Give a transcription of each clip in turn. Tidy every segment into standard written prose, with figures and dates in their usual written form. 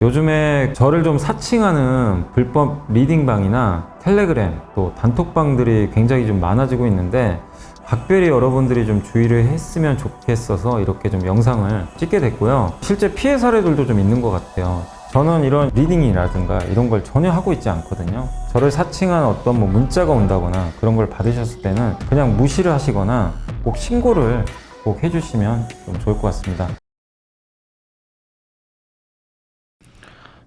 요즘에 저를 좀 사칭하는 불법 리딩방이나 텔레그램 또 단톡방들이 굉장히 좀 많아지고 있는데 각별히 여러분들이 좀 주의를 했으면 좋겠어서 이렇게 좀 영상을 찍게 됐고요. 실제 피해 사례들도 좀 있는 것 같아요. 저는 이런 리딩이라든가 이런 걸 전혀 하고 있지 않거든요. 저를 사칭한 어떤 문자가 온다거나 그런 걸 받으셨을 때는 그냥 무시를 하시거나 꼭 신고를 꼭 해주시면 좀 좋을 것 같습니다.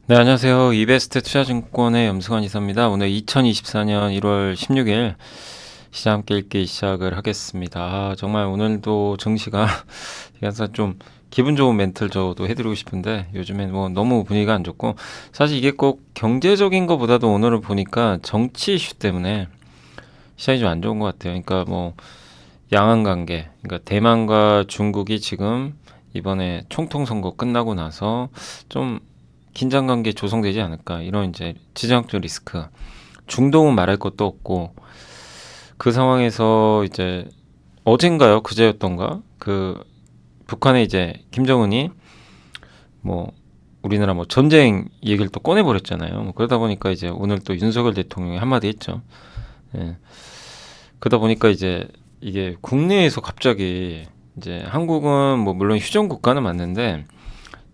네, 안녕하세요. 이베스트 투자증권의 염승환 이사입니다. 오늘 2024년 1월 16일 시장 함께 읽기 시작을 하겠습니다. 정말 오늘도 증시가 그래서 좀 기분 좋은 멘트를 저도 해드리고 싶은데 요즘엔 너무 분위기가 안 좋고 사실 이게 꼭 경제적인 것보다도 오늘은 보니까 정치 이슈 때문에 시장이 좀 안 좋은 것 같아요. 그러니까 양안 관계, 그러니까 대만과 중국이 지금 이번에 총통 선거 끝나고 나서 좀 긴장 관계 조성되지 않을까 이런 이제 지정학적 리스크. 중동은 말할 것도 없고 그 상황에서 이제 어젠가요 그제였던가 북한의 이제 김정은이 우리나라 전쟁 얘기를 또 꺼내버렸잖아요. 그러다 보니까 이제 오늘 또 윤석열 대통령이 한마디 했죠. 예. 그러다 보니까 이제 이게 국내에서 갑자기 이제 한국은 물론 휴전 국가는 맞는데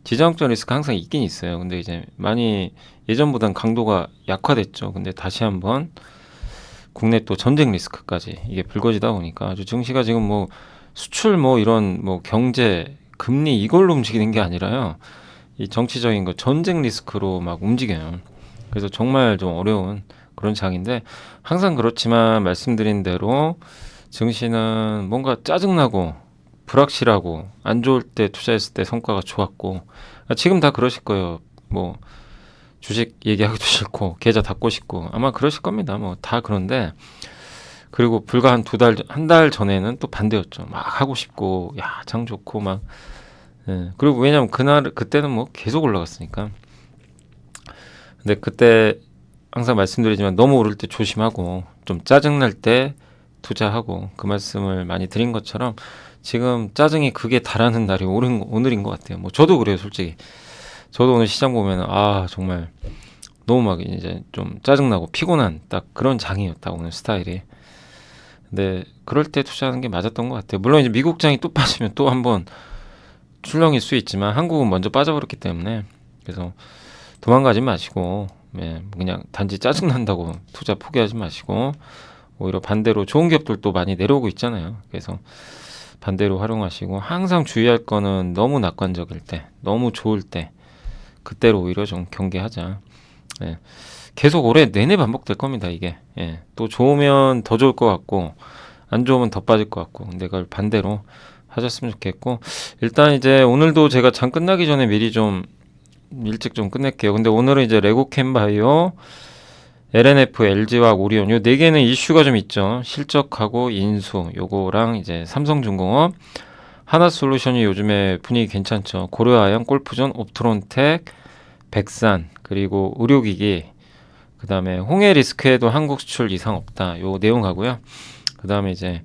지정학적 리스크가 항상 있긴 있어요. 근데 이제 많이 예전보단 강도가 약화됐죠. 근데 다시 한번 국내 또 전쟁 리스크까지 이게 불거지다 보니까 아주 증시가 지금 수출 이런 경제 금리 이걸로 움직이는 게 아니라요. 이 정치적인 거 전쟁 리스크로 막 움직여요. 그래서 정말 좀 어려운 그런 장인데 항상 그렇지만 말씀드린 대로 증시는 뭔가 짜증나고 불확실하고 안 좋을 때 투자했을 때 성과가 좋았고 지금 다 그러실 거예요. 주식 얘기하기도 싫고 계좌 닫고 싶고 아마 그러실 겁니다. 다 그런데 그리고 불과 한 달 전에는 또 반대였죠. 막 하고 싶고 야, 장 좋고 막 예. 그리고 왜냐면 그때는 계속 올라갔으니까. 근데 그때 항상 말씀드리지만 너무 오를 때 조심하고 좀 짜증날 때 투자하고 그 말씀을 많이 드린 것처럼 지금 짜증이 극에 달하는 날이 오늘인 것 같아요. 저도 그래요, 솔직히. 저도 오늘 시장 보면 정말 너무 막 이제 좀 짜증나고 피곤한 딱 그런 장이었다 오늘 스타일이. 근데 그럴 때 투자하는 게 맞았던 것 같아요. 물론 이제 미국 장이 또 빠지면 또 한번 출렁일 수 있지만 한국은 먼저 빠져버렸기 때문에 그래서 도망가지 마시고 그냥 단지 짜증난다고 투자 포기하지 마시고 오히려 반대로 좋은 기업들도 많이 내려오고 있잖아요. 그래서 반대로 활용하시고 항상 주의할 거는 너무 낙관적일 때, 너무 좋을 때 그때로 오히려 좀 경계하자. 예. 계속 올해 내내 반복될 겁니다. 이게 또 좋으면 더 좋을 것 같고 안 좋으면 더 빠질 것 같고 근데 그걸 반대로 하셨으면 좋겠고 일단 이제 오늘도 제가 장 끝나기 전에 미리 좀 일찍 좀 끝낼게요. 근데 오늘은 이제 레고캠바이오, LNF, LG화학, 오리온 요 네 개는 이슈가 좀 있죠. 실적하고 인수 요거랑 이제 삼성중공업, 하나솔루션이 요즘에 분위기 괜찮죠. 고려아연, 골프존, 옵트론텍, 백산 그리고 의료기기 그 다음에 홍해리스크에도 한국 수출 이상 없다. 요 내용 하고요. 그 다음에 이제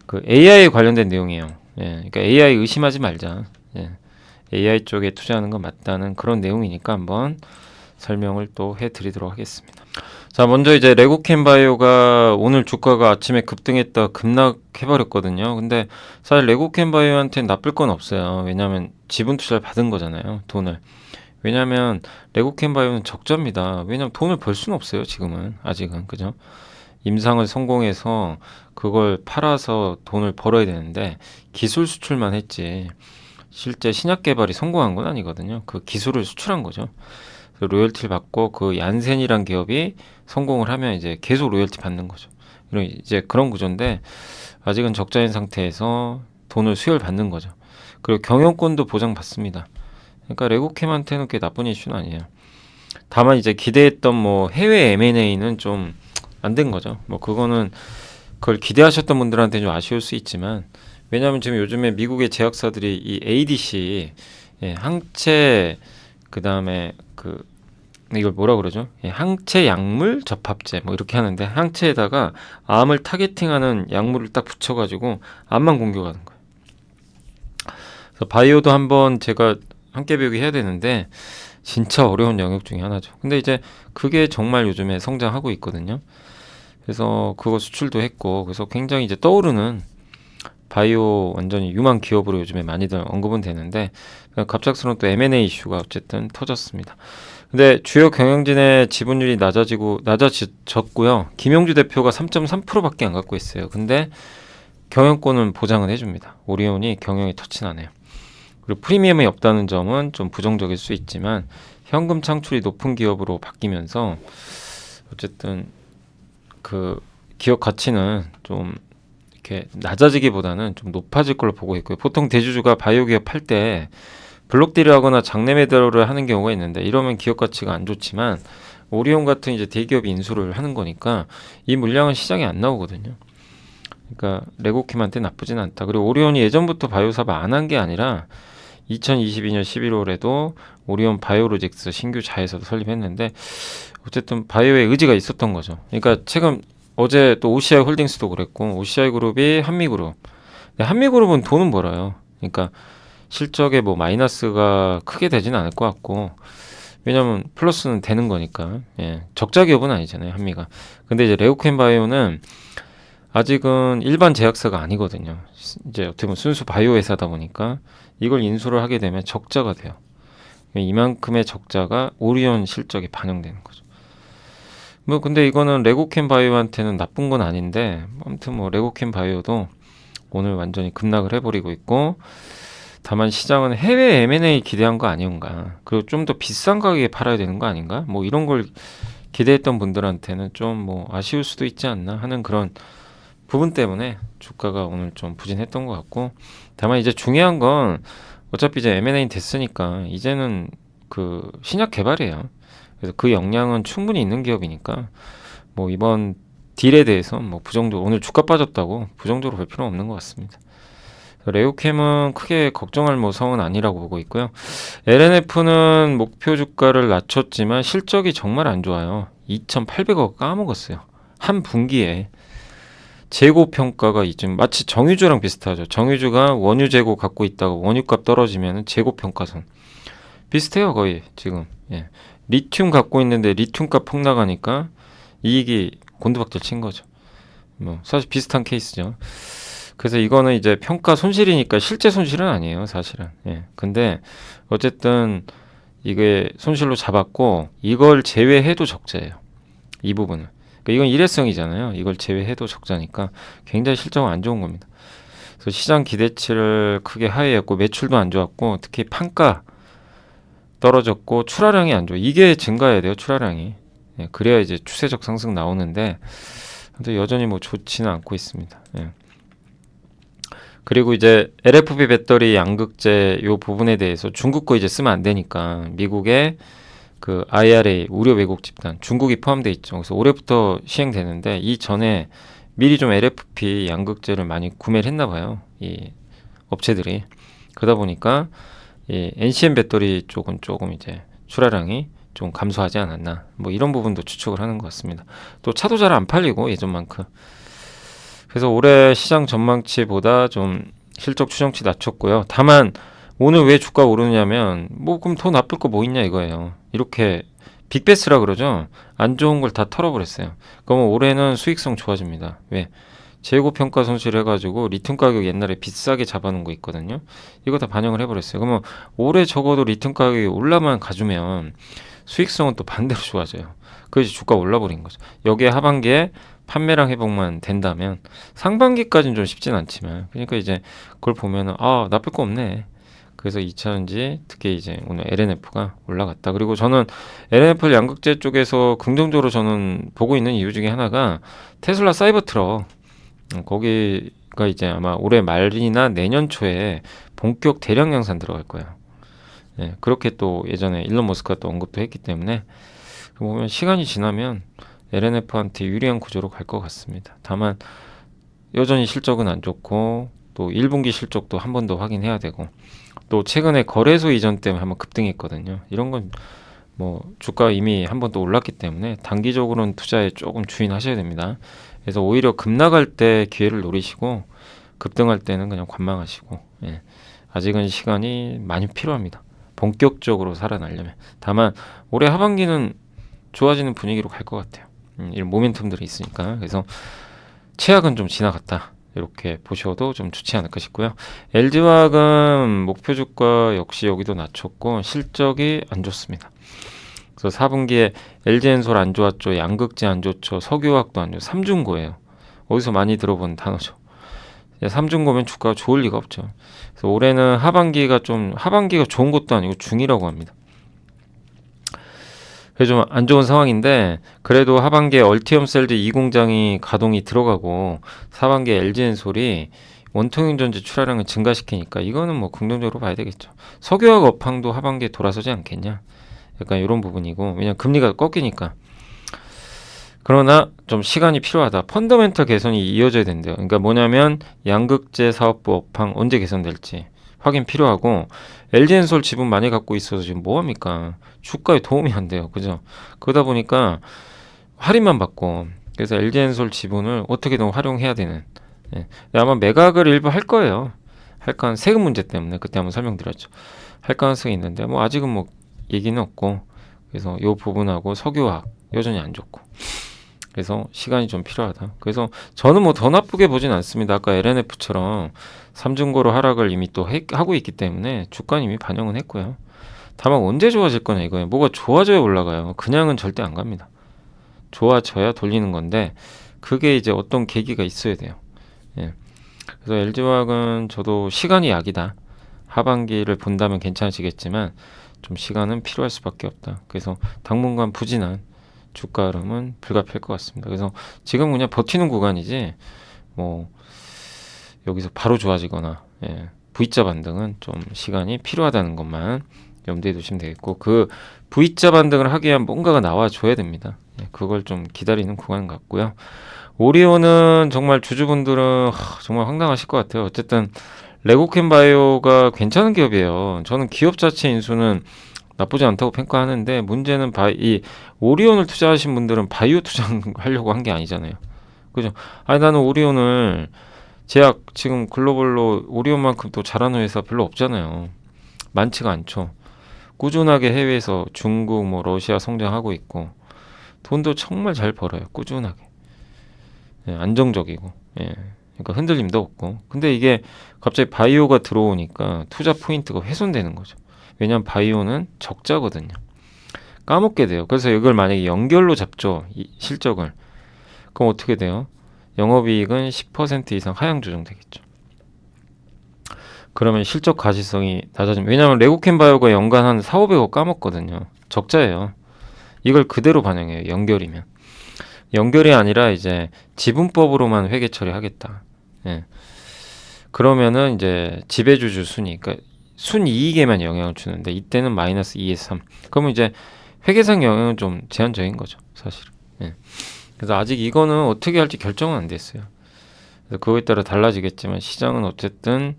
그 AI 관련된 내용이에요. 그러니까 AI 의심하지 말자. AI 쪽에 투자하는 건 맞다는 그런 내용이니까 한번 설명을 또 해드리도록 하겠습니다. 자, 먼저 이제 레고캠바이오가 오늘 주가가 아침에 급등했다 급락해버렸거든요. 근데 사실 레고캠바이오한테는 나쁠 건 없어요. 왜냐하면 지분 투자를 받은 거잖아요. 돈을. 왜냐하면 레고캠바이오는 적자입니다. 왜냐하면 돈을 벌 수는 없어요. 지금은 아직은 그죠? 임상을 성공해서 그걸 팔아서 돈을 벌어야 되는데 기술 수출만 했지 실제 신약 개발이 성공한 건 아니거든요. 그 기술을 수출한 거죠. 로열티를 받고 그 얀센이란 기업이 성공을 하면 이제 계속 로열티 받는 거죠. 이런 이제 그런 구조인데 아직은 적자인 상태에서 돈을 수혈 받는 거죠. 그리고 경영권도 보장받습니다. 그러니까 레고캠한테는 꽤 나쁜 이슈는 아니에요. 다만 이제 기대했던 해외 M&A는 좀 안 된 거죠. 그거는 그걸 기대하셨던 분들한테 좀 아쉬울 수 있지만 왜냐하면 지금 요즘에 미국의 제약사들이 이 ADC 항체 그 다음에 이걸 뭐라 그러죠? 항체 약물 접합제 이렇게 하는데 항체에다가 암을 타겟팅하는 약물을 딱 붙여가지고 암만 공격하는 거예요. 그래서 바이오도 한번 제가 함께 배우기 해야 되는데 진짜 어려운 영역 중에 하나죠. 근데 이제 그게 정말 요즘에 성장하고 있거든요. 그래서 그거 수출도 했고, 그래서 굉장히 이제 떠오르는 바이오 완전히 유망 기업으로 요즘에 많이들 언급은 되는데, 갑작스러운 또 M&A 이슈가 어쨌든 터졌습니다. 근데 주요 경영진의 지분율이 낮아졌고요. 김용주 대표가 3.3%밖에 안 갖고 있어요. 근데 경영권은 보장을 해줍니다. 오리온이 경영이 터치나네요. 그리고 프리미엄이 없다는 점은 좀 부정적일 수 있지만 현금 창출이 높은 기업으로 바뀌면서 어쨌든 그 기업 가치는 좀 이렇게 낮아지기보다는 좀 높아질 걸로 보고 있고요. 보통 대주주가 바이오 기업 팔 때 블록딜을 하거나 장내 매도를 하는 경우가 있는데 이러면 기업 가치가 안 좋지만 오리온 같은 이제 대기업이 인수를 하는 거니까 이 물량은 시장에 안 나오거든요. 그러니까 레고킴한테 나쁘진 않다. 그리고 오리온이 예전부터 바이오 사업 안 한 게 아니라 2022년 11월에도 오리온 바이오로직스 신규 자회사도 설립했는데 어쨌든 바이오에 의지가 있었던 거죠. 그러니까 최근 어제 또 OCI 홀딩스도 그랬고 OCI 그룹이 한미그룹. 근데 한미그룹은 돈은 벌어요. 그러니까 실적에 뭐 마이너스가 크게 되지는 않을 것 같고 왜냐면 플러스는 되는 거니까 예, 적자 기업은 아니잖아요 한미가. 근데 이제 레오캠 바이오는 아직은 일반 제약사가 아니거든요. 이제 어떻게 보면 순수 바이오 회사다 보니까 이걸 인수를 하게 되면 적자가 돼요. 이만큼의 적자가 오리온 실적에 반영되는 거죠. 뭐 근데 이거는 레고캠 바이오한테는 나쁜 건 아닌데 아무튼 뭐 레고캠 바이오도 오늘 완전히 급락을 해버리고 있고 다만 시장은 해외 M&A 기대한 거 아닌가 그리고 좀 더 비싼 가격에 팔아야 되는 거 아닌가 뭐 이런 걸 기대했던 분들한테는 좀 뭐 아쉬울 수도 있지 않나 하는 그런 부분 때문에 주가가 오늘 좀 부진했던 것 같고 다만 이제 중요한 건 어차피 이제 M&A 됐으니까 이제는 그 신약 개발이에요. 그래서 그 역량은 충분히 있는 기업이니까 뭐 이번 딜에 대해서 뭐 부정적으로 오늘 주가 빠졌다고 부정적으로 볼 필요는 없는 것 같습니다. 레오캠은 크게 걱정할 모성은 아니라고 보고 있고요. LNF는 목표 주가를 낮췄지만 실적이 정말 안 좋아요. 2,800억 까먹었어요. 한 분기에 재고 평가가 지금 마치 정유주랑 비슷하죠. 정유주가 원유 재고 갖고 있다가 원유값 떨어지면 재고 평가선 비슷해요 거의 지금. 예. 리튬 갖고 있는데 리튬값 폭락하니까 이익이 곤두박질 친 거죠. 뭐 사실 비슷한 케이스죠. 그래서 이거는 이제 평가 손실이니까 실제 손실은 아니에요 사실은. 예. 근데 어쨌든 이게 손실로 잡았고 이걸 제외해도 적자예요. 이 부분은. 그러니까 이건 일회성이잖아요. 이걸 제외해도 적자니까 굉장히 실적은 안 좋은 겁니다. 그래서 시장 기대치를 크게 하회했고 매출도 안 좋았고 특히 판가 떨어졌고 출하량이 안 좋아. 이게 증가해야 돼요. 출하량이. 예, 그래야 이제 추세적 상승 나오는데 근데 여전히 뭐 좋지는 않고 있습니다. 예. 그리고 이제 LFP 배터리 양극재 요 부분에 대해서 중국 거 이제 쓰면 안 되니까 미국의 그 IRA 우려 왜곡 집단 중국이 포함돼 있죠. 그래서 올해부터 시행되는데 이 전에 미리 좀 LFP 양극재를 많이 구매를 했나 봐요. 이 업체들이. 그러다 보니까 이 NCM 배터리 쪽은 조금 이제 출하량이 좀 감소하지 않았나. 뭐 이런 부분도 추측을 하는 것 같습니다. 또 차도 잘 안 팔리고 예전만큼. 그래서 올해 시장 전망치보다 좀 실적 추정치 낮췄고요. 다만 오늘 왜 주가 오르냐면 뭐 그럼 더 나쁠 거 뭐 있냐 이거예요. 이렇게 빅베스라 그러죠. 안 좋은 걸 다 털어버렸어요. 그러면 올해는 수익성 좋아집니다. 왜? 재고 평가 손실 해가지고 리튬 가격 옛날에 비싸게 잡아놓은 거 있거든요. 이거 다 반영을 해버렸어요. 그러면 올해 적어도 리튬 가격이 올라만 가주면 수익성은 또 반대로 좋아져요. 그래서 주가 올라버린 거죠. 여기에 하반기에 판매량 회복만 된다면 상반기까지는 좀 쉽진 않지만 그러니까 이제 그걸 보면은 아 나쁠 거 없네. 그래서 2차전지 특히 이제 오늘 LNF가 올라갔다. 그리고 저는 LNF 양극재 쪽에서 긍정적으로 저는 보고 있는 이유 중에 하나가 테슬라 사이버 트럭 거기가 이제 아마 올해 말이나 내년 초에 본격 대량 양산 들어갈 거예요. 예, 그렇게 또 예전에 일론 머스크가 또 언급도 했기 때문에 보면 시간이 지나면 LNF한테 유리한 구조로 갈 것 같습니다. 다만 여전히 실적은 안 좋고 또 1분기 실적도 한 번 더 확인해야 되고 또 최근에 거래소 이전 때문에 한번 급등했거든요. 이런 건 뭐 주가 이미 한 번 또 올랐기 때문에 단기적으로는 투자에 조금 주의하셔야 됩니다. 그래서 오히려 급락할 때 기회를 노리시고 급등할 때는 그냥 관망하시고 예. 아직은 시간이 많이 필요합니다. 본격적으로 살아나려면. 다만 올해 하반기는 좋아지는 분위기로 갈 것 같아요. 이런 모멘텀들이 있으니까. 그래서 최악은 좀 지나갔다, 이렇게 보셔도 좀 좋지 않을까 싶고요. LG화학은 목표 주가 역시 여기도 낮췄고 실적이 안 좋습니다. 그래서 4분기에 LG엔솔 안 좋았죠. 양극재 안 좋죠. 석유화학도 안 좋죠. 삼중고예요. 어디서 많이 들어본 단어죠. 삼중고면 주가가 좋을 리가 없죠. 그래서 올해는 하반기가 좋은 것도 아니고 중이라고 합니다. 그래서 좀 안 좋은 상황인데, 그래도 하반기에 얼티엄 셀즈 2공장이 가동이 들어가고 하반기에 LG엔솔이 원통형 전지 출하량을 증가시키니까 이거는 뭐 긍정적으로 봐야 되겠죠. 석유화학 업황도 하반기에 돌아서지 않겠냐, 약간 이런 부분이고, 왜냐면 금리가 꺾이니까. 그러나 좀 시간이 필요하다. 펀더멘털 개선이 이어져야 된대요. 그러니까 뭐냐면 양극재 사업부 업황 언제 개선될지 확인 필요하고, LG엔솔 지분 많이 갖고 있어서 지금 뭐합니까? 주가에 도움이 안 돼요. 그죠? 그러다 보니까 할인만 받고, 그래서 LG엔솔 지분을 어떻게든 활용해야 되는, 예. 아마 매각을 일부 할 거예요. 할 가능 세금 문제 때문에 그때 한번 설명드렸죠. 할 가능성이 있는데 뭐 아직은 뭐 얘기는 없고, 그래서 이 부분하고 석유화학 여전히 안 좋고, 그래서 시간이 좀 필요하다. 그래서 저는 뭐 더 나쁘게 보진 않습니다. 아까 LNF처럼 삼중고로 하락을 이미 또 하고 있기 때문에 주가는 이미 반영은 했고요. 다만 언제 좋아질 거냐 이거예요. 뭐가 좋아져야 올라가요. 그냥은 절대 안 갑니다. 좋아져야 돌리는 건데, 그게 이제 어떤 계기가 있어야 돼요. 예. 그래서 LG화학은 저도 시간이 약이다. 하반기를 본다면 괜찮으시겠지만 좀 시간은 필요할 수밖에 없다. 그래서 당분간 부진한 주가 흐름은 불가피할 것 같습니다. 그래서 지금 그냥 버티는 구간이지 뭐 여기서 바로 좋아지거나, 예, V자 반등은 좀 시간이 필요하다는 것만 염두에 두시면 되겠고, 그 V자 반등을 하기 위한 뭔가가 나와줘야 됩니다. 예, 그걸 좀 기다리는 구간 같고요. 오리온은 정말 주주분들은 정말 황당하실 것 같아요. 어쨌든 레고캠 바이오가 괜찮은 기업이에요. 저는 기업 자체 인수는 나쁘지 않다고 평가하는데, 문제는 이 오리온을 투자하신 분들은 바이오 투자하려고 한 게 아니잖아요. 그죠? 아니, 나는 오리온을 제약 지금 글로벌로 오리온만큼 또 잘하는 회사 별로 없잖아요. 많지가 않죠. 꾸준하게 해외에서 중국, 뭐 러시아 성장하고 있고, 돈도 정말 잘 벌어요. 꾸준하게. 예, 안정적이고. 예. 그러니까 흔들림도 없고. 근데 이게 갑자기 바이오가 들어오니까 투자 포인트가 훼손되는 거죠. 왜냐하면 바이오는 적자거든요. 까먹게 돼요. 그래서 이걸 만약에 연결로 잡죠, 이 실적을. 그럼 어떻게 돼요? 영업이익은 10% 이상 하향 조정되겠죠. 그러면 실적 가시성이 낮아지면, 왜냐하면 레고캠 바이오가 연간 한 4, 500억 까먹거든요. 적자예요. 이걸 그대로 반영해요. 연결이면. 연결이 아니라 이제 지분법으로만 회계 처리하겠다. 예. 그러면은 이제 지배주주 순위, 그러니까 순이익에만 영향을 주는데, 이때는 마이너스 2에서 3. 그러면 이제 회계상 영향은 좀 제한적인 거죠, 사실은. 예. 그래서 아직 이거는 어떻게 할지 결정은 안 됐어요. 그래서 그거에 따라 달라지겠지만, 시장은 어쨌든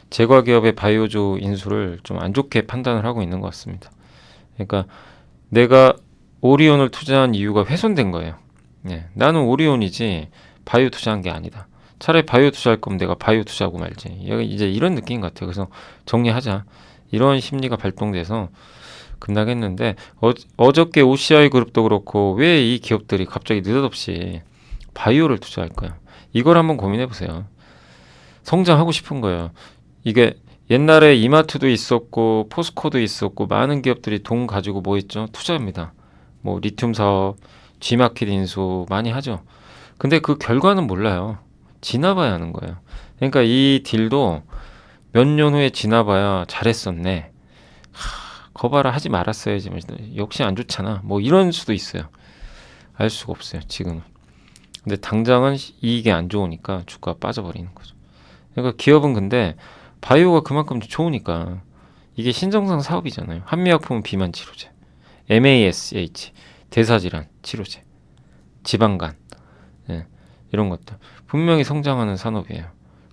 제과기업의 바이오주 인수를 좀 안 좋게 판단을 하고 있는 것 같습니다. 그러니까 내가 오리온을 투자한 이유가 훼손된 거예요. 예. 나는 오리온이지 바이오 투자한 게 아니다. 차라리 바이오 투자할 거면 내가 바이오 투자하고 말지. 이제 이런 느낌 같아요. 그래서 정리하자, 이런 심리가 발동돼서 급락했는데, 어저께 OCI 그룹도 그렇고, 왜 이 기업들이 갑자기 느닷없이 바이오를 투자할까요? 이걸 한번 고민해 보세요. 성장하고 싶은 거예요. 이게 옛날에 이마트도 있었고 포스코도 있었고, 많은 기업들이 돈 가지고 뭐 했죠? 투자합니다. 뭐 리튬 사업, G마켓 인수 많이 하죠. 근데 그 결과는 몰라요. 지나봐야 하는 거예요. 그러니까 이 딜도 몇 년 후에 지나봐야 잘했었네, 거봐라 하지 말았어야지, 역시 안 좋잖아, 뭐 이런 수도 있어요. 알 수가 없어요 지금은. 근데 당장은 이익이 안 좋으니까 주가가 빠져버리는 거죠. 그러니까 기업은, 근데 바이오가 그만큼 좋으니까, 이게 신정상 사업이잖아요. 한미약품은 비만 치료제, MASH 대사질환 치료제, 지방간, 예, 이런 것들 분명히 성장하는 산업이에요.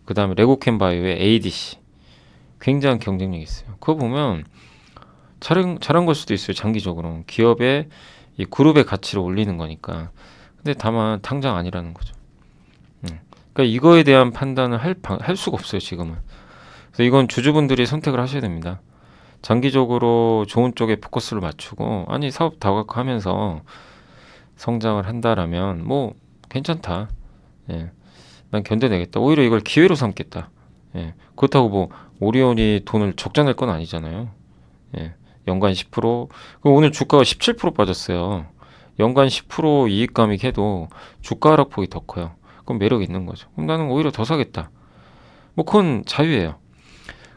그 다음에 레고캠 바이오의 ADC 굉장한 경쟁력이 있어요. 그거 보면 잘한 걸 수도 있어요. 장기적으로 기업의 이 그룹의 가치를 올리는 거니까. 근데 다만 당장 아니라는 거죠. 그러니까 이거에 대한 판단을 할 수가 없어요 지금은. 그래서 이건 주주분들이 선택을 하셔야 됩니다. 장기적으로 좋은 쪽에 포커스를 맞추고 아니 사업 다각화하면서 성장을 한다라면 뭐 괜찮다. 예. 난 견뎌내겠다. 오히려 이걸 기회로 삼겠다. 예. 그렇다고 뭐 오리온이 돈을 적자 낼 건 아니잖아요. 예. 연간 10%. 그럼 오늘 주가가 17% 빠졌어요. 연간 10% 이익감이 해도 주가 하락폭이 더 커요. 그럼 매력 있는 거죠. 그럼 나는 오히려 더 사겠다. 뭐 그건 자유예요.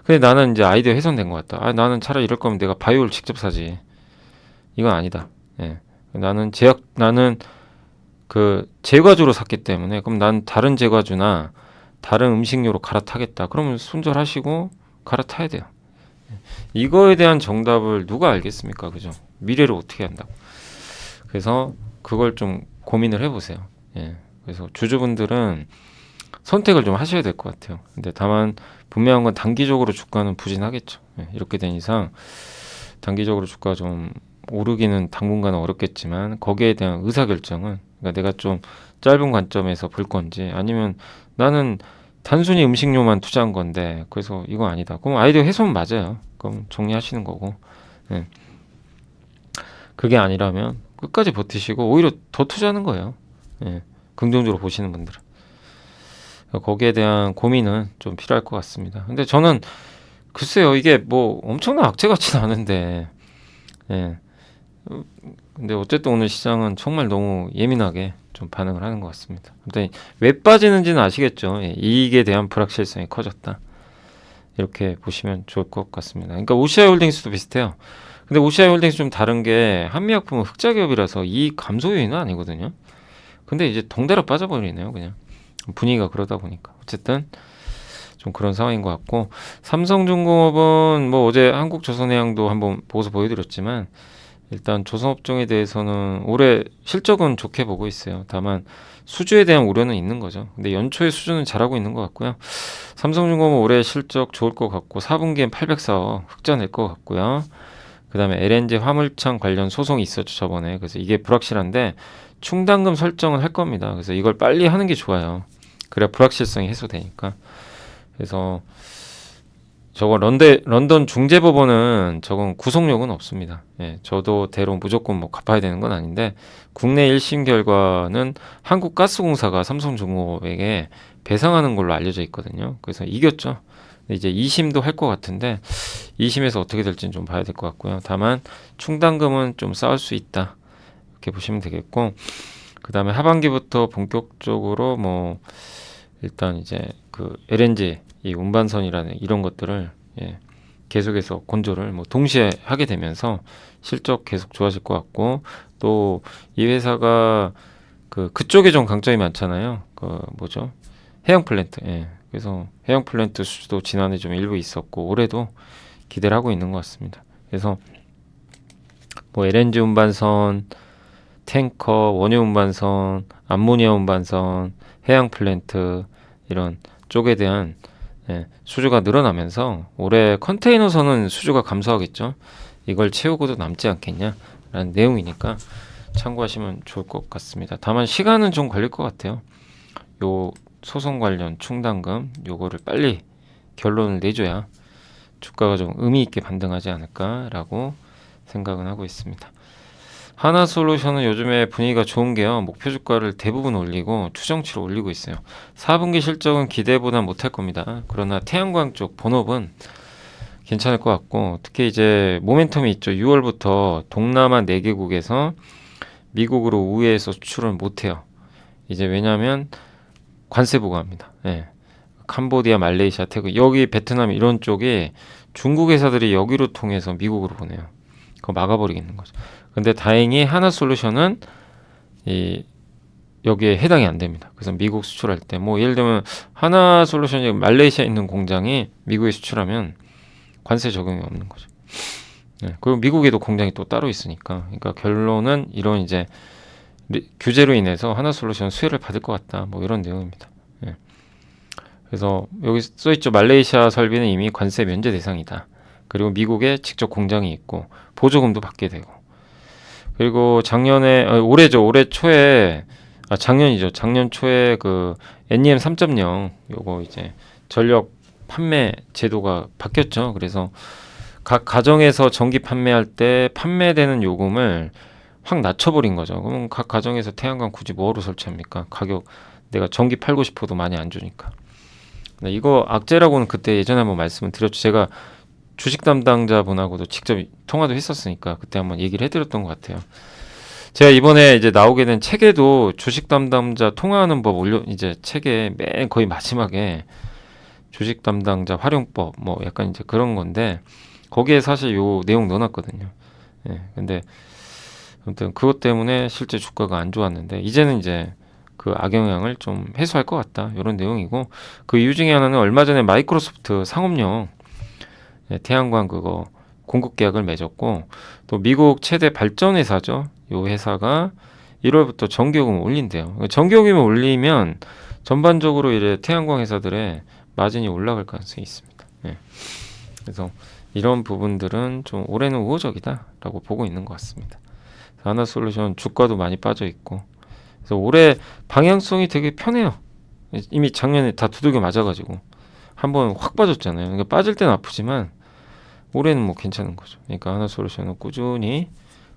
근데 나는 이제 아이디어 훼손된 것 같다. 아, 나는 차라리 이럴 거면 내가 바이오를 직접 사지. 이건 아니다. 예. 나는 그 제과주로 샀기 때문에 그럼 난 다른 제과주나 다른 음식료로 갈아타겠다. 그러면 손절하시고 갈아타야 돼요. 이거에 대한 정답을 누가 알겠습니까? 그죠? 미래를 어떻게 한다고. 그래서 그걸 좀 고민을 해보세요. 예. 그래서 주주분들은 선택을 좀 하셔야 될 것 같아요. 근데 다만 분명한 건 단기적으로 주가는 부진하겠죠. 예. 이렇게 된 이상 단기적으로 주가가 좀 오르기는 당분간은 어렵겠지만 거기에 대한 의사결정은 그러니까 내가 좀 짧은 관점에서 볼 건지 아니면 나는 단순히 음식료만 투자한 건데 그래서 이거 아니다. 그럼 아이디어 훼손 맞아요. 그럼 정리하시는 거고. 예. 그게 아니라면 끝까지 버티시고 오히려 더 투자하는 거예요. 예. 긍정적으로 보시는 분들은. 거기에 대한 고민은 좀 필요할 것 같습니다. 근데 저는 글쎄요, 이게 뭐 엄청난 악재 같지는 않은데, 예. 근데 어쨌든 오늘 시장은 정말 너무 예민하게 좀 반응을 하는 것 같습니다. 근데 왜 빠지는지는 아시겠죠? 예. 이익에 대한 불확실성이 커졌다. 이렇게 보시면 좋을 것 같습니다. 그러니까 OCI 홀딩스도 비슷해요. 근데 OCI 홀딩스 좀 다른 게 한미약품은 흑자 기업이라서 이익 감소 요인은 아니거든요. 근데 이제 덩달아 빠져버리네요, 그냥. 분위기가 그러다 보니까. 어쨌든 좀 그런 상황인 것 같고, 삼성중공업은 뭐 어제 한국조선해양도 한번 보고서 보여드렸지만, 일단 조선업종에 대해서는 올해 실적은 좋게 보고 있어요. 다만 수주에 대한 우려는 있는 거죠. 근데 연초에 수주는 잘하고 있는 것 같고요. 삼성중공업은 올해 실적 좋을 것 같고 4분기엔 804억 흑자 낼 것 같고요. 그 다음에 LNG 화물창 관련 소송이 있었죠, 저번에. 그래서 이게 불확실한데 충당금 설정은 할 겁니다. 그래서 이걸 빨리 하는 게 좋아요. 그래야 불확실성이 해소되니까. 그래서 저거 런던 중재법원은 저건 구속력은 없습니다. 예, 저도 대로 무조건 뭐 갚아야 되는 건 아닌데 국내 1심 결과는 한국가스공사가 삼성중공업에게 배상하는 걸로 알려져 있거든요. 그래서 이겼죠. 근데 이제 2심도 할 것 같은데 2심에서 어떻게 될지는 좀 봐야 될 것 같고요. 다만 충당금은 좀 쌓을 수 있다. 이렇게 보시면 되겠고 그 다음에 하반기부터 본격적으로 뭐 일단 이제 그 LNG 이 운반선이라는 이런 것들을 예, 계속해서 건조를 뭐 동시에 하게 되면서 실적 계속 좋아질 것 같고 또 이 회사가 그쪽에 좀 강점이 많잖아요. 그 뭐죠? 해양 플랜트. 예. 그래서 해양 플랜트 수주도 지난해 좀 일부 있었고 올해도 기대를 하고 있는 것 같습니다. 그래서 뭐 LNG 운반선, 탱커, 원유 운반선, 암모니아 운반선, 해양 플랜트 이런 쪽에 대한 예, 수주가 늘어나면서 올해 컨테이너선은 수주가 감소하겠죠. 이걸 채우고도 남지 않겠냐라는 내용이니까 참고하시면 좋을 것 같습니다. 다만 시간은 좀 걸릴 것 같아요. 요 소송 관련 충당금 요거를 빨리 결론을 내줘야 주가가 좀 의미 있게 반등하지 않을까라고 생각은 하고 있습니다. 하나솔루션은 요즘에 분위기가 좋은 게요. 목표 주가를 대부분 올리고 추정치로 올리고 있어요. 4분기 실적은 기대보다 못할 겁니다. 그러나 태양광 쪽 본업은 괜찮을 것 같고 특히 이제 모멘텀이 있죠. 6월부터 동남아 4개국에서 미국으로 우회해서 수출을 못해요. 이제 왜냐하면 관세 부과합니다. 예. 캄보디아, 말레이시아, 태국 여기 베트남 이런 쪽에 중국 회사들이 여기로 통해서 미국으로 보내요. 그거 막아버리겠는 거죠. 근데 다행히 하나솔루션은 여기에 해당이 안 됩니다. 그래서 미국 수출할 때 뭐 예를 들면 하나솔루션이 말레이시아에 있는 공장이 미국에 수출하면 관세 적용이 없는 거죠. 네, 그리고 미국에도 공장이 또 따로 있으니까. 그러니까 결론은 이런 이제 규제로 인해서 하나솔루션 수혜를 받을 것 같다. 뭐 이런 내용입니다. 네. 그래서 여기 써 있죠. 말레이시아 설비는 이미 관세 면제 대상이다. 그리고 미국에 직접 공장이 있고 보조금도 받게 되고. 그리고 올해죠. 올해 초에 작년이죠. 작년 초에 그 NEM 3.0 요거 이제 전력 판매 제도가 바뀌었죠. 그래서 각 가정에서 전기 판매할 때 판매되는 요금을 확 낮춰버린 거죠. 그럼 각 가정에서 태양광 굳이 뭐하러 설치합니까? 가격 내가 전기 팔고 싶어도 많이 안 주니까. 네, 이거 악재라고는 그때 예전에 한번 말씀을 드렸죠. 제가 주식 담당자분하고도 직접 통화도 했었으니까 그때 한번 얘기를 해드렸던 것 같아요. 제가 이번에 이제 나오게 된 책에도 주식 담당자 통화하는 법 이제 책에 맨 거의 마지막에 주식 담당자 활용법 뭐 약간 이제 그런 건데 거기에 사실 요 내용 넣어놨거든요. 예, 근데 아무튼 그것 때문에 실제 주가가 안 좋았는데 이제는 이제 그 악영향을 좀 해소할 것 같다 이런 내용이고 그 이유 중에 하나는 얼마 전에 마이크로소프트 상업용 태양광 그거 공급 계약을 맺었고 또 미국 최대 발전 회사죠. 요 회사가 1월부터 전기요금을 올린대요. 전기요금을 올리면 전반적으로 이제 태양광 회사들의 마진이 올라갈 가능성이 있습니다. 예. 그래서 이런 부분들은 좀 올해는 우호적이다라고 보고 있는 것 같습니다. 하나솔루션 주가도 많이 빠져 있고 그래서 올해 방향성이 되게 편해요. 이미 작년에 다 두들겨 맞아가지고 한번 확 빠졌잖아요. 그러니까 빠질 때는 아프지만 올해는 뭐 괜찮은 거죠. 그러니까 하나솔루션은 꾸준히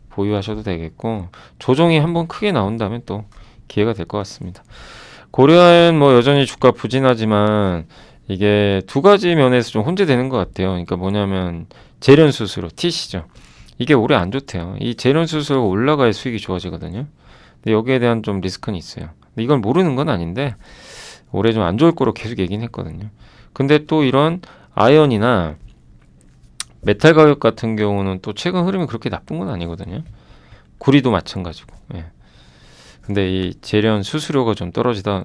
보유하셔도 되겠고 조정이 한번 크게 나온다면 또 기회가 될 것 같습니다. 고려아연 뭐 여전히 주가 부진하지만 이게 두 가지 면에서 좀 혼재되는 것 같아요. 그러니까 뭐냐면 재련 수수료 TC죠. 이게 올해 안 좋대요. 이 재련 수수료가 올라가야 수익이 좋아지거든요. 근데 여기에 대한 좀 리스크는 있어요. 근데 이걸 모르는 건 아닌데 올해 좀 안 좋을 거로 계속 얘기는 했거든요. 근데 또 이런 아연이나 메탈 가격 같은 경우는 또 최근 흐름이 그렇게 나쁜 건 아니거든요. 구리도 마찬가지고. 예. 근데 이 재련 수수료가 좀 떨어지다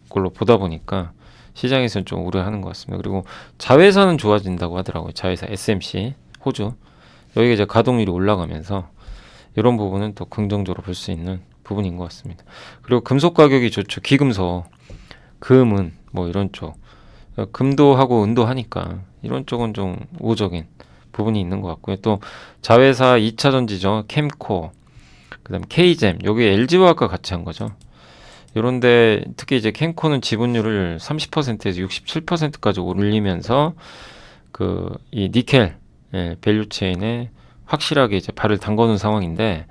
걸로 보다 보니까 시장에서는 좀 우려하는 것 같습니다. 그리고 자회사는 좋아진다고 하더라고요. 자회사 SMC 호주 여기가 이제 가동률이 올라가면서 이런 부분은 또 긍정적으로 볼 수 있는 부분인 것 같습니다. 그리고 금속 가격이 좋죠. 귀금속, 금은 뭐 이런 쪽 금도 하고 은도 하니까 이런 쪽은 좀 우호적인 부분이 있는 것 같고요. 또 자회사 2차 전지죠. 캠코, 그다음 K잼, 여기 LG화학과 같이 한 거죠. 이런데 특히 이제 캠코는 지분율을 30%에서 67%까지 올리면서 그 이 니켈 밸류체인에 확실하게 이제 발을 담궈놓은 상황인데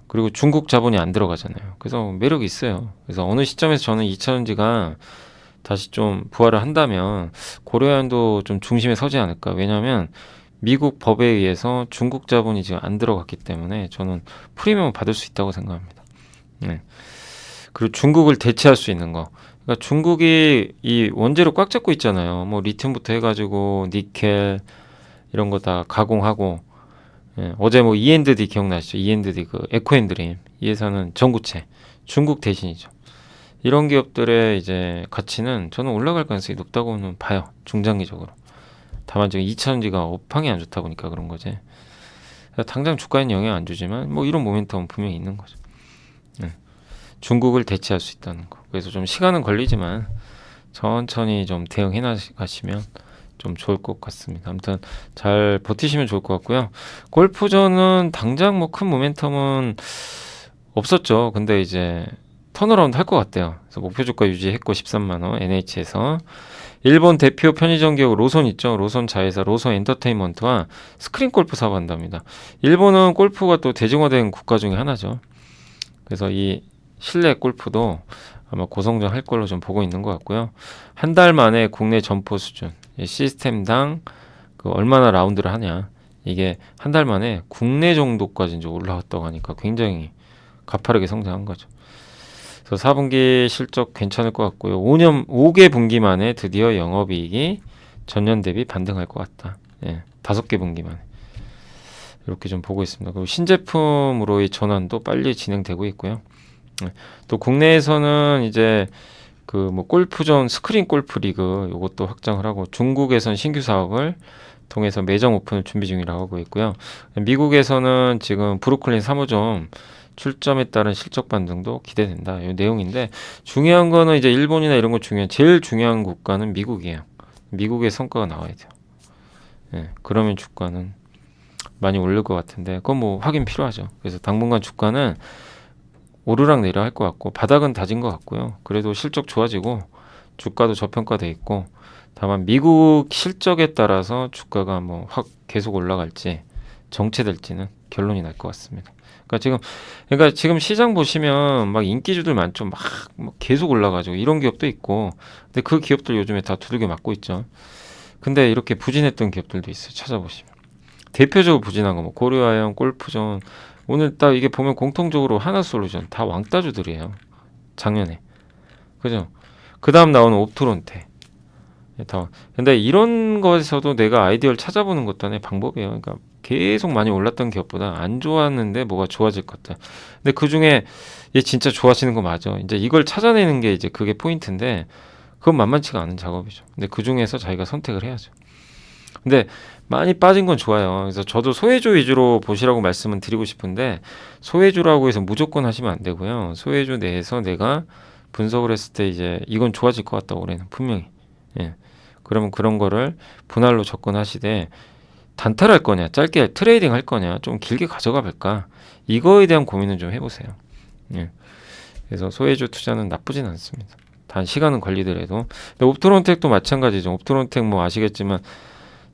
그리고 중국 자본이 안 들어가잖아요. 그래서 매력이 있어요. 그래서 어느 시점에서 저는 2차 전지가 다시 좀 부활을 한다면 고려아연도 좀 중심에 서지 않을까. 왜냐하면 미국 법에 의해서 중국 자본이 지금 안 들어갔기 때문에 저는 프리미엄을 받을 수 있다고 생각합니다. 네. 그리고 중국을 대체할 수 있는 거. 그러니까 중국이 이 원재료 꽉 잡고 있잖아요. 뭐 리튬부터 해가지고 니켈 이런 거 다 가공하고 어제 뭐 E&D 기억나시죠? E&D 그 에코앤드림 이 회사는 전구체 중국 대신이죠. 이런 기업들의 이제 가치는 저는 올라갈 가능성이 높다고는 봐요. 중장기적으로. 다만 지금 2차전지가 업황이 안 좋다 보니까 그런 거지. 당장 주가에는 영향 안 주지만 뭐 이런 모멘텀은 분명히 있는 거죠. 중국을 대체할 수 있다는 거. 그래서 좀 시간은 걸리지만 천천히 좀 대응해 나가시면 좀 좋을 것 같습니다. 아무튼 잘 버티시면 좋을 것 같고요. 골프전은 당장 뭐 큰 모멘텀은 없었죠. 근데 이제 턴어라운드 할 것 같대요. 그래서 목표 주가 유지했고 13만 원 NH에서 일본 대표 편의점 기업 로손 있죠. 로손 자회사 로손 엔터테인먼트와 스크린 골프 사업한답니다. 일본은 골프가 또 대중화된 국가 중에 하나죠. 그래서 이 실내 골프도 아마 고성장 할 걸로 좀 보고 있는 것 같고요. 한 달 만에 국내 점포 수준, 시스템당 그 얼마나 라운드를 하냐, 이게 한 달 만에 국내 정도까지 이제 올라왔다고 하니까 굉장히 가파르게 성장한 거죠. 그래서 4분기 실적 괜찮을 것 같고요. 5개 분기 만에 드디어 영업이익이 전년 대비 반등할 것 같다. 5개 분기 만에. 이렇게 좀 보고 있습니다. 그리고 신제품으로의 전환도 빨리 진행되고 있고요. 또 국내에서는 이제 그 뭐 골프전 스크린 골프 리그 이것도 확장을 하고 중국에선 신규 사업을 통해서 매장 오픈을 준비 중이라고 하고 있고요. 미국에서는 지금 브루클린 3호점 출점에 따른 실적 반등도 기대된다. 이 내용인데 중요한 거는 이제 일본이나 이런 거 제일 중요한 국가는 미국이에요. 미국의 성과가 나와야 돼요. 그러면 주가는 많이 오를 것 같은데 그건 뭐 확인 필요하죠. 그래서 당분간 주가는 오르락 내리락 할 것 같고 바닥은 다진 것 같고요. 그래도 실적 좋아지고 주가도 저평가돼 있고 다만 미국 실적에 따라서 주가가 뭐 확 계속 올라갈지 정체될지는 결론이 날 것 같습니다. 그러니까 지금 시장 보시면 막 인기주들 많죠. 막 계속 올라가지고 이런 기업도 있고, 근데 그 기업들 요즘에 다 두들겨 맞고 있죠. 근데 이렇게 부진했던 기업들도 있어요. 찾아보시면 대표적으로 부진한 거 뭐 고려아연, 골프존, 오늘 딱 이게 보면 공통적으로 하나솔루션 다 왕따주들이에요. 작년에, 그죠? 그 다음 나오는 옵트론테 다. 근데 이런 것에서도 내가 아이디어를 찾아보는 것도 하나의 방법이에요. 그러니까 계속 많이 올랐던 기업보다 안 좋았는데 뭐가 좋아질 것 같다. 근데 그 중에 얘 진짜 좋아지는 거 맞아. 이제 이걸 찾아내는 게 이제 그게 포인트인데, 그건 만만치가 않은 작업이죠. 근데 그 중에서 자기가 선택을 해야죠. 근데 많이 빠진 건 좋아요. 그래서 저도 소외주 위주로 보시라고 말씀은 드리고 싶은데, 소외주라고 해서 무조건 하시면 안 되고요. 소외주 내에서 내가 분석을 했을 때 이제 이건 좋아질 것 같다 올해는 분명히. 예. 그러면 그런 거를 분할로 접근하시되, 단타할 거냐, 짧게 트레이딩 할 거냐, 좀 길게 가져가 볼까, 이거에 대한 고민은 좀 해보세요. 예. 그래서 소외주 투자는 나쁘진 않습니다. 단 시간은 걸리더라도. 근데 옵트론텍도 마찬가지죠. 옵트론텍 뭐 아시겠지만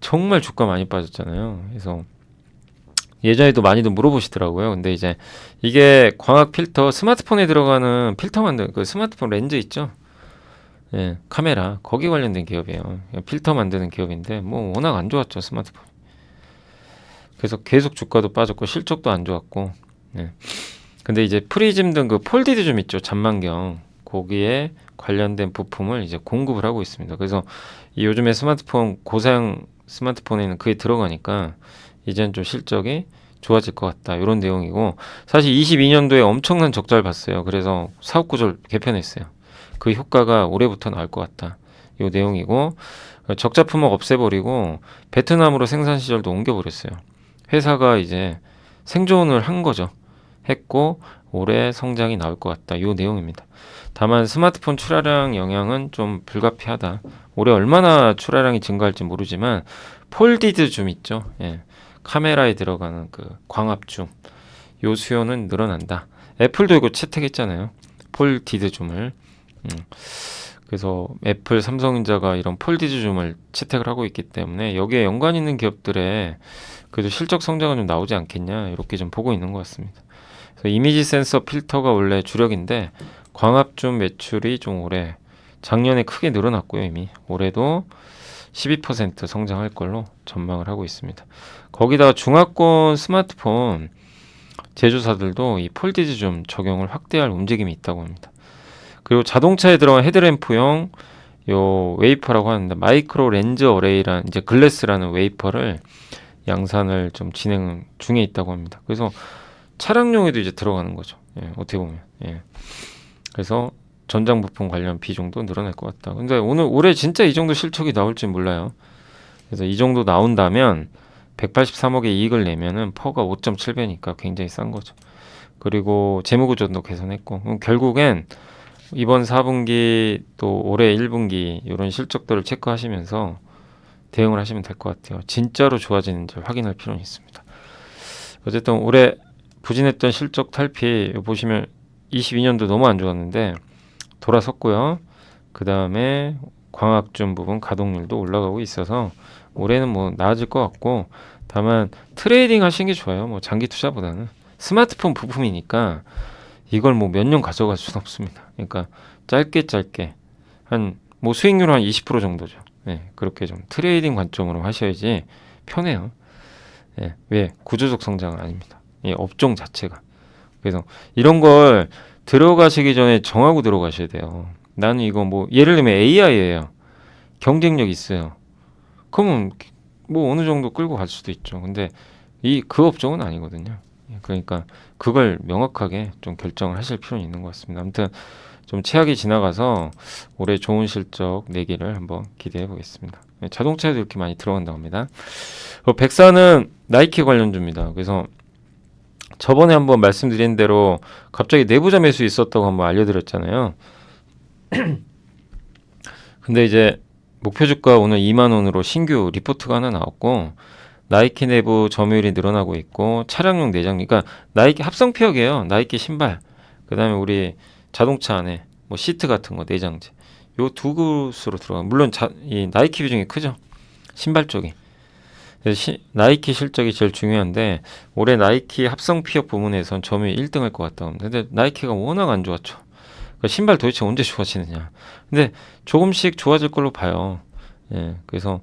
정말 주가 많이 빠졌잖아요. 그래서 예전에도 많이들 물어보시더라고요. 근데 이제 이게 광학 필터, 스마트폰에 들어가는 필터 만드는 그 스마트폰 렌즈 있죠? 예, 카메라 거기 관련된 기업이에요. 필터 만드는 기업인데 뭐 워낙 안 좋았죠, 스마트폰. 그래서 계속 주가도 빠졌고 실적도 안 좋았고. 예. 근데 이제 프리즘 등 그 폴디드 좀 있죠, 잔망경. 거기에 관련된 부품을 이제 공급을 하고 있습니다. 그래서 이 요즘에 스마트폰 고사양 스마트폰에는 그게 들어가니까 이젠 좀 실적이 좋아질 것 같다, 이런 내용이고, 사실 22년도에 엄청난 적자를 봤어요. 그래서 사업 구조를 개편했어요. 그 효과가 올해부터 나올 것 같다, 이 내용이고, 적자 품목 없애버리고 베트남으로 생산 시설도 옮겨버렸어요. 회사가 이제 생존을 한 거죠. 했고 올해 성장이 나올 것 같다, 이 내용입니다. 다만 스마트폰 출하량 영향은 좀 불가피하다. 올해 얼마나 출하량이 증가할지 모르지만 폴디드 줌 있죠. 예. 카메라에 들어가는 그 광합줌, 요 수요는 늘어난다. 애플도 이거 채택했잖아요, 폴디드 줌을. 그래서 애플, 삼성전자가 이런 폴디드 줌을 채택을 하고 있기 때문에 여기에 연관 있는 기업들의 그래도 실적 성장은 좀 나오지 않겠냐, 이렇게 좀 보고 있는 것 같습니다. 그래서 이미지 센서 필터가 원래 주력인데 광합줌 매출이 좀 올해, 작년에 크게 늘어났고요. 이미 올해도 12% 성장할 걸로 전망을 하고 있습니다. 거기다가 중화권 스마트폰 제조사들도 이 폴디드 줌 적용을 확대할 움직임이 있다고 합니다. 그리고 자동차에 들어간 헤드램프용 요 웨이퍼라고 하는데, 마이크로 렌즈 어레이란 이제 글래스라는 웨이퍼를 양산을 좀 진행 중에 있다고 합니다. 그래서 차량용에도 이제 들어가는 거죠. 예, 어떻게 보면. 예. 그래서 전장 부품 관련 비중도 늘어날 것 같다. 근데 올해 진짜 이 정도 실적이 나올지 몰라요. 그래서 이 정도 나온다면 183억의 이익을 내면은 퍼가 5.7배니까 굉장히 싼 거죠. 그리고 재무구조도 개선했고, 그럼 결국엔 이번 4분기 또 올해 1분기 이런 실적들을 체크하시면서 대응을 하시면 될 것 같아요. 진짜로 좋아지는지 확인할 필요는 있습니다. 어쨌든 올해 부진했던 실적 탈피 보시면 22년도 너무 안 좋았는데 돌아섰고요. 그 다음에 광학줌 부분 가동률도 올라가고 있어서 올해는 뭐 나아질 것 같고, 다만 트레이딩 하시는 게 좋아요. 뭐 장기 투자보다는. 스마트폰 부품이니까 이걸 뭐 몇 년 가져갈 수는 없습니다. 그러니까 짧게 한 뭐 수익률 한 20% 정도죠. 네, 그렇게 좀 트레이딩 관점으로 하셔야지 편해요. 네, 왜? 구조적 성장은 아닙니다. 이 업종 자체가. 그래서 이런 걸 들어가시기 전에 정하고 들어가셔야 돼요. 나는 이거 뭐 예를 들면 AI예요. 경쟁력 있어요. 그러면 뭐 어느 정도 끌고 갈 수도 있죠. 근데 그 업종은 아니거든요. 그러니까 그걸 명확하게 좀 결정을 하실 필요는 있는 것 같습니다. 아무튼 좀 최악이 지나가서 올해 좋은 실적 내기를 한번 기대해 보겠습니다. 자동차에도 이렇게 많이 들어간다고 합니다. 백사는 나이키 관련주입니다. 그래서 저번에 한번 말씀드린 대로 갑자기 내부자 매수 있었다고 한번 알려드렸잖아요. 근데 이제 목표 주가 오늘 2만 원으로 신규 리포트가 하나 나왔고, 나이키 내부 점유율이 늘어나고 있고, 차량용 내장, 그러니까 나이키 합성 피혁이에요. 나이키 신발, 그 다음에 우리 자동차 안에 뭐 시트 같은 거 내장재, 요 두 곳으로 들어가. 물론 이 나이키 비중이 크죠. 신발 쪽이. 그래서 나이키 실적이 제일 중요한데 올해 나이키 합성 피업 부문에선 점유율 1등 할 것 같다. 근데 나이키가 워낙 안 좋았죠. 그러니까 신발 도대체 언제 좋아지느냐. 근데 조금씩 좋아질 걸로 봐요. 예, 그래서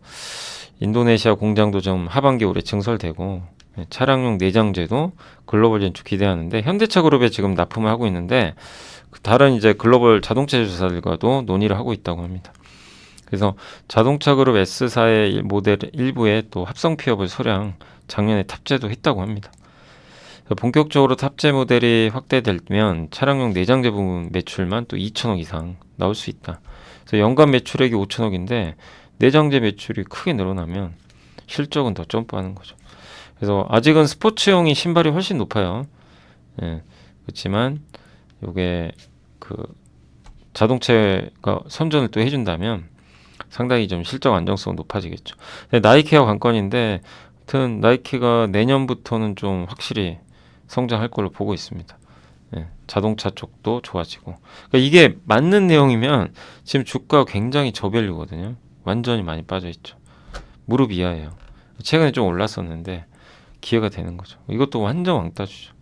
인도네시아 공장도 좀 하반기 올해 증설되고 차량용 내장재도 글로벌 진출 기대하는데 현대차 그룹에 지금 납품을 하고 있는데 다른 이제 글로벌 자동차 제조사들과도 논의를 하고 있다고 합니다. 그래서 자동차 그룹 S사의 모델 일부에 또 합성 피업을 소량 작년에 탑재도 했다고 합니다. 본격적으로 탑재 모델이 확대되면 차량용 내장재 부분 매출만 또 2천억 이상 나올 수 있다. 그래서 연간 매출액이 5천억인데 내장재 매출이 크게 늘어나면 실적은 더 점프하는 거죠. 그래서 아직은 스포츠용이 신발이 훨씬 높아요. 예, 그렇지만 요게 그 자동차가 선전을 또 해준다면 상당히 좀 실적 안정성 높아지겠죠. 근데 나이키와 관건인데, 하여튼 나이키가 내년부터는 좀 확실히 성장할 걸로 보고 있습니다. 예, 자동차 쪽도 좋아지고. 그러니까 이게 맞는 내용이면 지금 주가 굉장히 저밸류거든요. 완전히 많이 빠져 있죠. 무릎 이하예요. 최근에 좀 올랐었는데 기회가 되는 거죠. 이것도 완전 왕따주죠.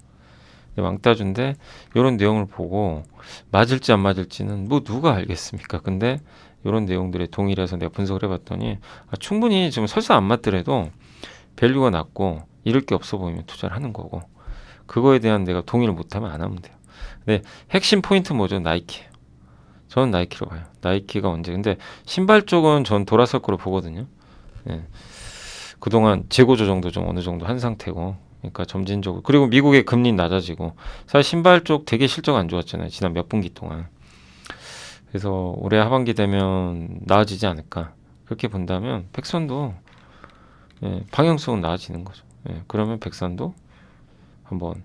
왕따주인데 이런 내용을 보고 맞을지 안 맞을지는 뭐 누가 알겠습니까? 근데 이런 내용들에 동일해서 내가 분석을 해봤더니 충분히 지금 설사 안 맞더라도 밸류가 낮고 잃을 게 없어 보이면 투자를 하는 거고, 그거에 대한 내가 동의를 못하면 안 하면 돼요. 근데 핵심 포인트 뭐죠? 나이키예요. 저는 나이키로 봐요. 나이키가 언제, 근데 신발 쪽은 전 돌아설 거로 보거든요. 예. 그동안 재고 조정도 좀 어느 정도 한 상태고, 그러니까 점진적으로, 그리고 미국의 금리 낮아지고, 사실 신발 쪽 되게 실적 안 좋았잖아요, 지난 몇 분기 동안. 그래서 올해 하반기 되면 나아지지 않을까, 그렇게 본다면 백선도 예, 방향성은 나아지는 거죠. 예, 그러면 백선도 한번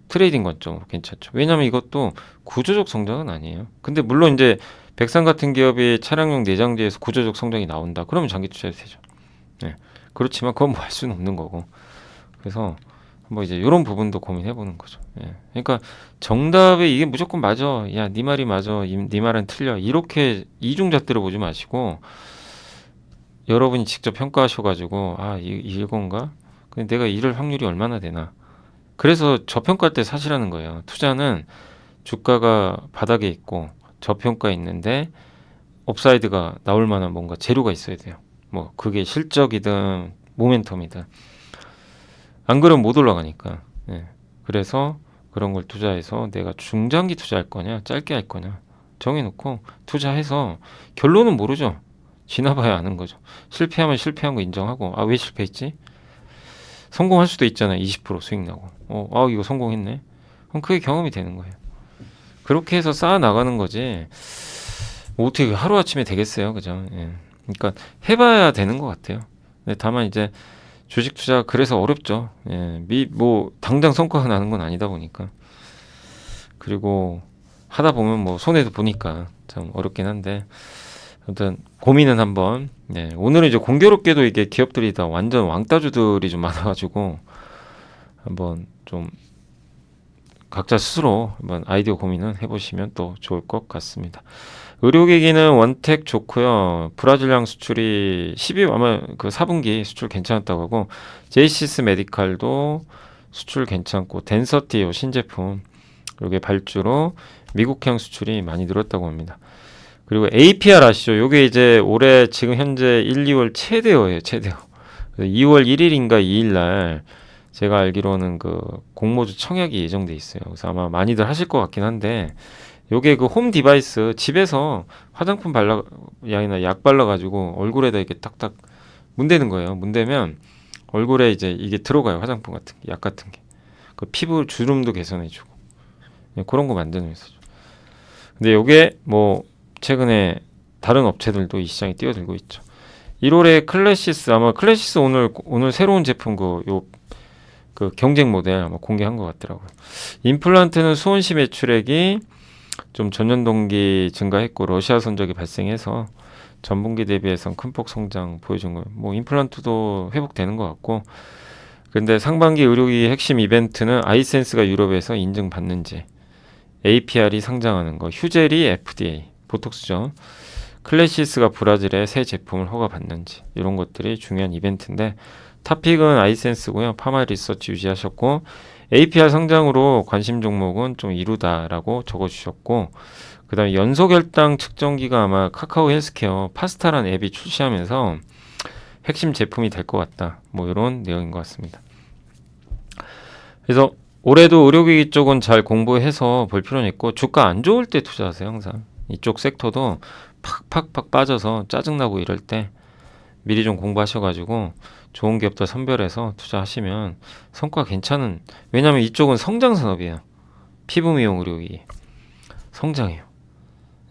트레이딩 관점으로 괜찮죠. 왜냐하면 이것도 구조적 성장은 아니에요. 근데 물론 이제 백산 같은 기업이 차량용 내장재에서 구조적 성장이 나온다, 그러면 장기 투자해도 되죠. 예, 그렇지만 그건 뭐 할 수는 없는 거고. 그래서 뭐 이제 이런 부분도 고민해 보는 거죠. 예. 그러니까 정답이 이게 무조건 맞아, 야 네 말이 맞아, 네 말은 틀려, 이렇게 이중잣대로 보지 마시고 여러분이 직접 평가하셔가지고 이건가? 근데 내가 이럴 확률이 얼마나 되나? 그래서 저평가할 때 사시라는 거예요. 투자는 주가가 바닥에 있고 저평가에 있는데 업사이드가 나올 만한 뭔가 재료가 있어야 돼요. 뭐 그게 실적이든 모멘텀이든. 안 그러면 못 올라가니까. 예. 그래서 그런 걸 투자해서 내가 중장기 투자할 거냐 짧게 할 거냐 정해놓고 투자해서, 결론은 모르죠. 지나봐야 아는 거죠. 실패하면 실패한 거 인정하고, 왜 실패했지? 성공할 수도 있잖아요. 20% 수익 나고. 이거 성공했네. 그럼 그게 경험이 되는 거예요. 그렇게 해서 쌓아 나가는 거지. 뭐 어떻게 하루아침에 되겠어요. 그죠? 예. 그러니까 해봐야 되는 것 같아요. 근데 다만 이제 주식 투자 그래서 어렵죠. 예. 뭐 당장 성과가 나는 건 아니다 보니까. 그리고 하다 보면 뭐 손해도 보니까 참 어렵긴 한데, 아무튼 고민은 한번. 네, 오늘은 이제 공교롭게도 이게 기업들이 다 완전 왕따주들이 좀 많아가지고 한번 좀 각자 스스로 한번 아이디어 고민은 해보시면 또 좋을 것 같습니다. 의료기기는 원택 좋고요. 브라질량 수출이 12 아마 그 4분기 수출 괜찮았다고 하고, 제이시스 메디칼도 수출 괜찮고, 덴서티요 신제품 요게 발주로 미국향 수출이 많이 늘었다고 합니다. 그리고 APR 아시죠? 요게 이제 올해 지금 현재 1, 2월 최대어예요, 최대어. 2월 1일인가 2일 날 제가 알기로는 그 공모주 청약이 예정돼 있어요. 그래서 아마 많이들 하실 것 같긴 한데, 요게 그 홈 디바이스, 집에서 화장품 양이나 약 발라가지고 얼굴에다 이렇게 딱딱 문대는 거예요. 문대면 얼굴에 이제 이게 들어가요. 화장품 같은 게, 약 같은 게. 그 피부 주름도 개선해주고. 그런 거 만드는 회사죠. 근데 요게 뭐 최근에 다른 업체들도 이 시장에 뛰어들고 있죠. 1월에 클래시스, 아마 클래시스 오늘 새로운 제품 그 경쟁 모델 아마 공개한 것 같더라고요. 임플란트는 수원시 매출액이 좀 전년 동기 증가했고 러시아 선적이 발생해서 전분기 대비해서 큰 폭 성장 보여준 거예요. 뭐 임플란트도 회복되는 것 같고, 근데 상반기 의료기기 핵심 이벤트는 아이센스가 유럽에서 인증받는지, APR이 상장하는 거, 휴젤이 FDA, 보톡스죠. 클래시스가 브라질의 새 제품을 허가받는지 이런 것들이 중요한 이벤트인데 탑픽은 아이센스고요. 파마 리서치 유지하셨고 APR 성장으로 관심 종목은 좀 이루다라고 적어주셨고 그 다음에 연소결당 측정기가 아마 카카오 헬스케어 파스타란 앱이 출시하면서 핵심 제품이 될 것 같다. 뭐 이런 내용인 것 같습니다. 그래서 올해도 의료기기 쪽은 잘 공부해서 볼 필요는 있고 주가 안 좋을 때 투자하세요. 항상 이쪽 섹터도 팍팍팍 빠져서 짜증나고 이럴 때 미리 좀 공부하셔가지고 좋은 기업들 선별해서 투자하시면 성과 괜찮은, 왜냐면 이쪽은 성장 산업이에요. 피부 미용 의료기기 성장해요.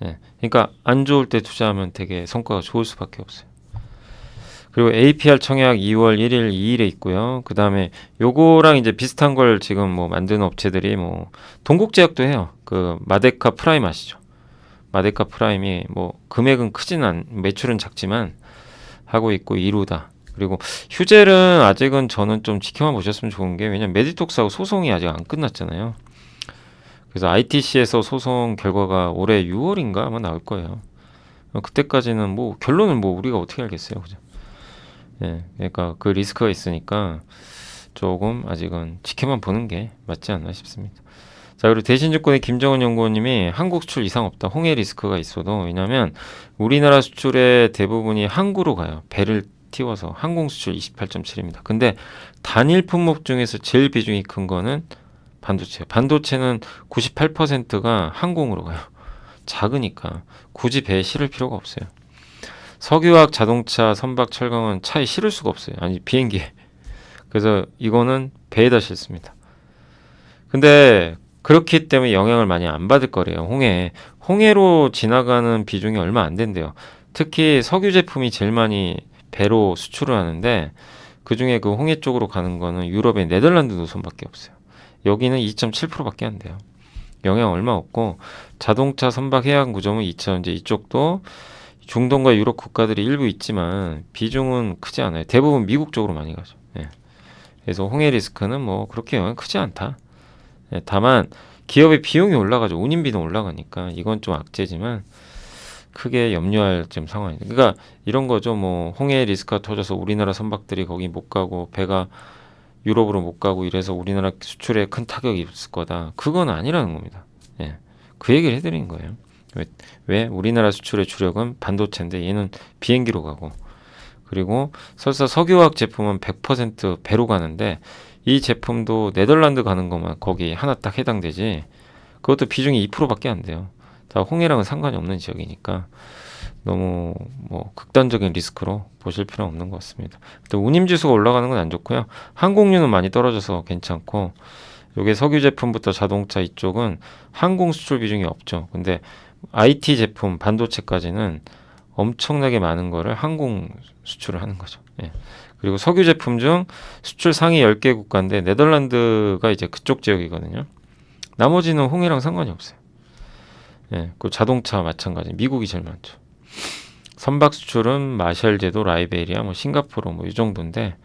예, 그러니까 안 좋을 때 투자하면 되게 성과가 좋을 수밖에 없어요. 그리고 APR 청약 2월 1일, 2일에 있고요. 그 다음에 요거랑 이제 비슷한 걸 지금 뭐 만드는 업체들이 뭐 동국제약도 해요. 그 마데카 프라임 아시죠? 마데카 프라임이 뭐 금액은 매출은 작지만 하고 있고 이루다. 그리고 휴젤은 아직은 저는 좀 지켜만 보셨으면 좋은 게, 왜냐면 메디톡스하고 소송이 아직 안 끝났잖아요. 그래서 ITC에서 소송 결과가 올해 6월인가 아마 나올 거예요. 그때까지는 뭐 결론은 뭐 우리가 어떻게 알겠어요, 그죠? 예, 그러니까 그 리스크가 있으니까 조금 아직은 지켜만 보는 게 맞지 않나 싶습니다. 자, 그리고 대신증권의 김정은 연구원님이 한국 수출 이상 없다. 홍해 리스크가 있어도, 왜냐하면 우리나라 수출의 대부분이 항구로 가요. 배를 띄워서 항공 수출 28.7입니다. 근데 단일 품목 중에서 제일 비중이 큰 거는 반도체. 반도체는 98%가 항공으로 가요. 작으니까 굳이 배에 실을 필요가 없어요. 석유화학, 자동차, 선박, 철강은 차에 실을 수가 없어요. 아니 비행기에. 그래서 이거는 배에다 싣습니다. 근데 그렇기 때문에 영향을 많이 안 받을 거래요. 홍해로 지나가는 비중이 얼마 안 된대요. 특히 석유 제품이 제일 많이 배로 수출을 하는데 그중에 그 홍해 쪽으로 가는 거는 유럽의 네덜란드 노선밖에 없어요. 여기는 2.7%밖에 안 돼요. 영향 얼마 없고, 자동차, 선박, 해양 구조물 2차전지 이쪽도 중동과 유럽 국가들이 일부 있지만 비중은 크지 않아요. 대부분 미국 쪽으로 많이 가죠. 예. 그래서 홍해 리스크는 뭐 그렇게 영향 크지 않다. 예, 다만 기업의 비용이 올라가죠. 운임비도 올라가니까 이건 좀 악재지만 크게 염려할 좀 상황이죠. 그러니까 이런 거죠. 뭐 홍해 리스크가 터져서 우리나라 선박들이 거기 못 가고 배가 유럽으로 못 가고 이래서 우리나라 수출에 큰 타격이 있을 거다. 그건 아니라는 겁니다. 예. 그 얘기를 해드린 거예요. 왜? 우리나라 수출의 주력은 반도체인데 얘는 비행기로 가고, 그리고 설사 석유화학 제품은 100% 배로 가는데 이 제품도 네덜란드 가는 것만 거기 하나 딱 해당되지, 그것도 비중이 2%밖에 안 돼요. 다 홍해랑은 상관이 없는 지역이니까 너무 뭐 극단적인 리스크로 보실 필요는 없는 것 같습니다. 또 운임지수가 올라가는 건 안 좋고요. 항공유는 많이 떨어져서 괜찮고, 요게 석유 제품부터 자동차 이쪽은 항공 수출 비중이 없죠. 근데 IT 제품, 반도체까지는 엄청나게 많은 거를 항공 수출을 하는 거죠. 예. 그리고 석유 제품 중 수출 상위 10개 국가인데 네덜란드가 이제 그쪽 지역이거든요. 나머지는 홍해랑 상관이 없어요. 예. 그 자동차 마찬가지. 미국이 제일 많죠. 선박 수출은 마샬 제도, 라이베리아, 뭐 싱가포르 뭐 이 정도인데,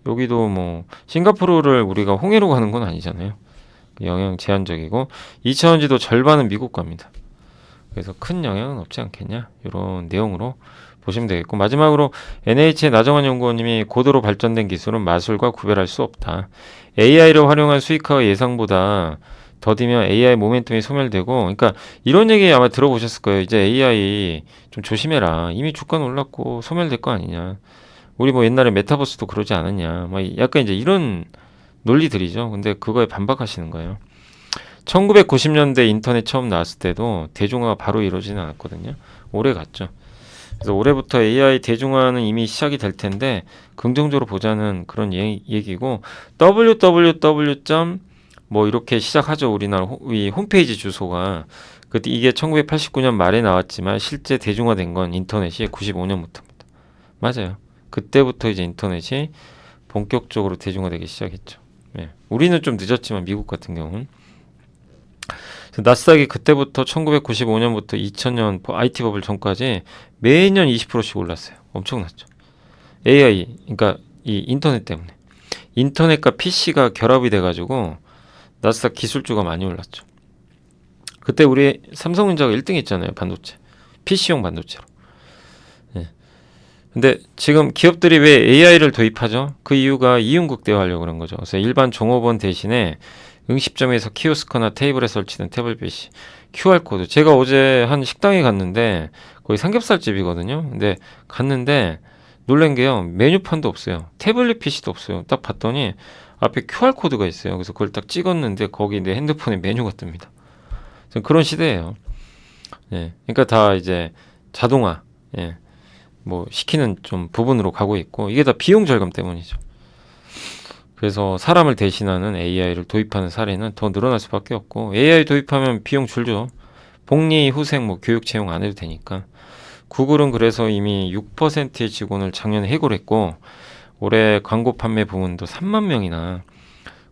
여기도 뭐 싱가포르를 우리가 홍해로 가는 건 아니잖아요. 영향 제한적이고 2차원지도 절반은 미국 갑니다. 그래서 큰 영향은 없지 않겠냐, 이런 내용으로 보시면 되겠고, 마지막으로 NH의 나정환 연구원님이 고도로 발전된 기술은 마술과 구별할 수 없다. AI를 활용한 수익화가 예상보다 더디면 AI 모멘텀이 소멸되고, 그러니까 이런 얘기 아마 들어보셨을 거예요. 이제 AI 좀 조심해라. 이미 주가는 올랐고 소멸될 거 아니냐. 우리 뭐 옛날에 메타버스도 그러지 않았냐. 막 약간 이제 이런 논리들이죠. 근데 그거에 반박하시는 거예요. 1990년대 인터넷 처음 나왔을 때도 대중화가 바로 이루어지진 않았거든요. 오래 갔죠. 그래서 올해부터 AI 대중화는 이미 시작이 될 텐데 긍정적으로 보자는 그런 얘기고, www. 뭐 이렇게 시작하죠. 우리나라 이 홈페이지 주소가. 이게 1989년 말에 나왔지만 실제 대중화된 건 인터넷이 95년부터입니다. 맞아요. 그때부터 이제 인터넷이 본격적으로 대중화되기 시작했죠. 예. 우리는 좀 늦었지만 미국 같은 경우는. 나스닥이 그때부터 1995년부터 2000년 IT 버블 전까지 매년 20%씩 올랐어요. 엄청났죠. AI, 그러니까 이 인터넷 때문에. 인터넷과 PC가 결합이 돼가지고 나스닥 기술주가 많이 올랐죠. 그때 우리 삼성전자가 1등 했잖아요. 반도체. PC용 반도체로. 예. 근데 지금 기업들이 왜 AI를 도입하죠? 그 이유가 이윤극대화하려고 그런 거죠. 그래서 일반 종업원 대신에 응시점에서 키오스크나 테이블에 설치된 태블릿이 QR코드. 제가 어제 한 식당에 갔는데 거기 삼겹살집이거든요. 근데 갔는데 놀란 게요. 메뉴판도 없어요. 태블릿 PC도 없어요. 딱 봤더니 앞에 QR코드가 있어요. 그래서 그걸 딱 찍었는데 거기 내 핸드폰에 메뉴가 뜹니다. 그런 시대예요. 예. 그러니까 다 이제 자동화, 예. 뭐 시키는 좀 부분으로 가고 있고 이게 다 비용 절감 때문이죠. 그래서 사람을 대신하는 AI를 도입하는 사례는 더 늘어날 수밖에 없고 AI 도입하면 비용 줄죠. 복리, 후생, 뭐 교육 채용 안 해도 되니까. 구글은 그래서 이미 6%의 직원을 작년에 해고했고 올해 광고 판매 부문도 3만 명이나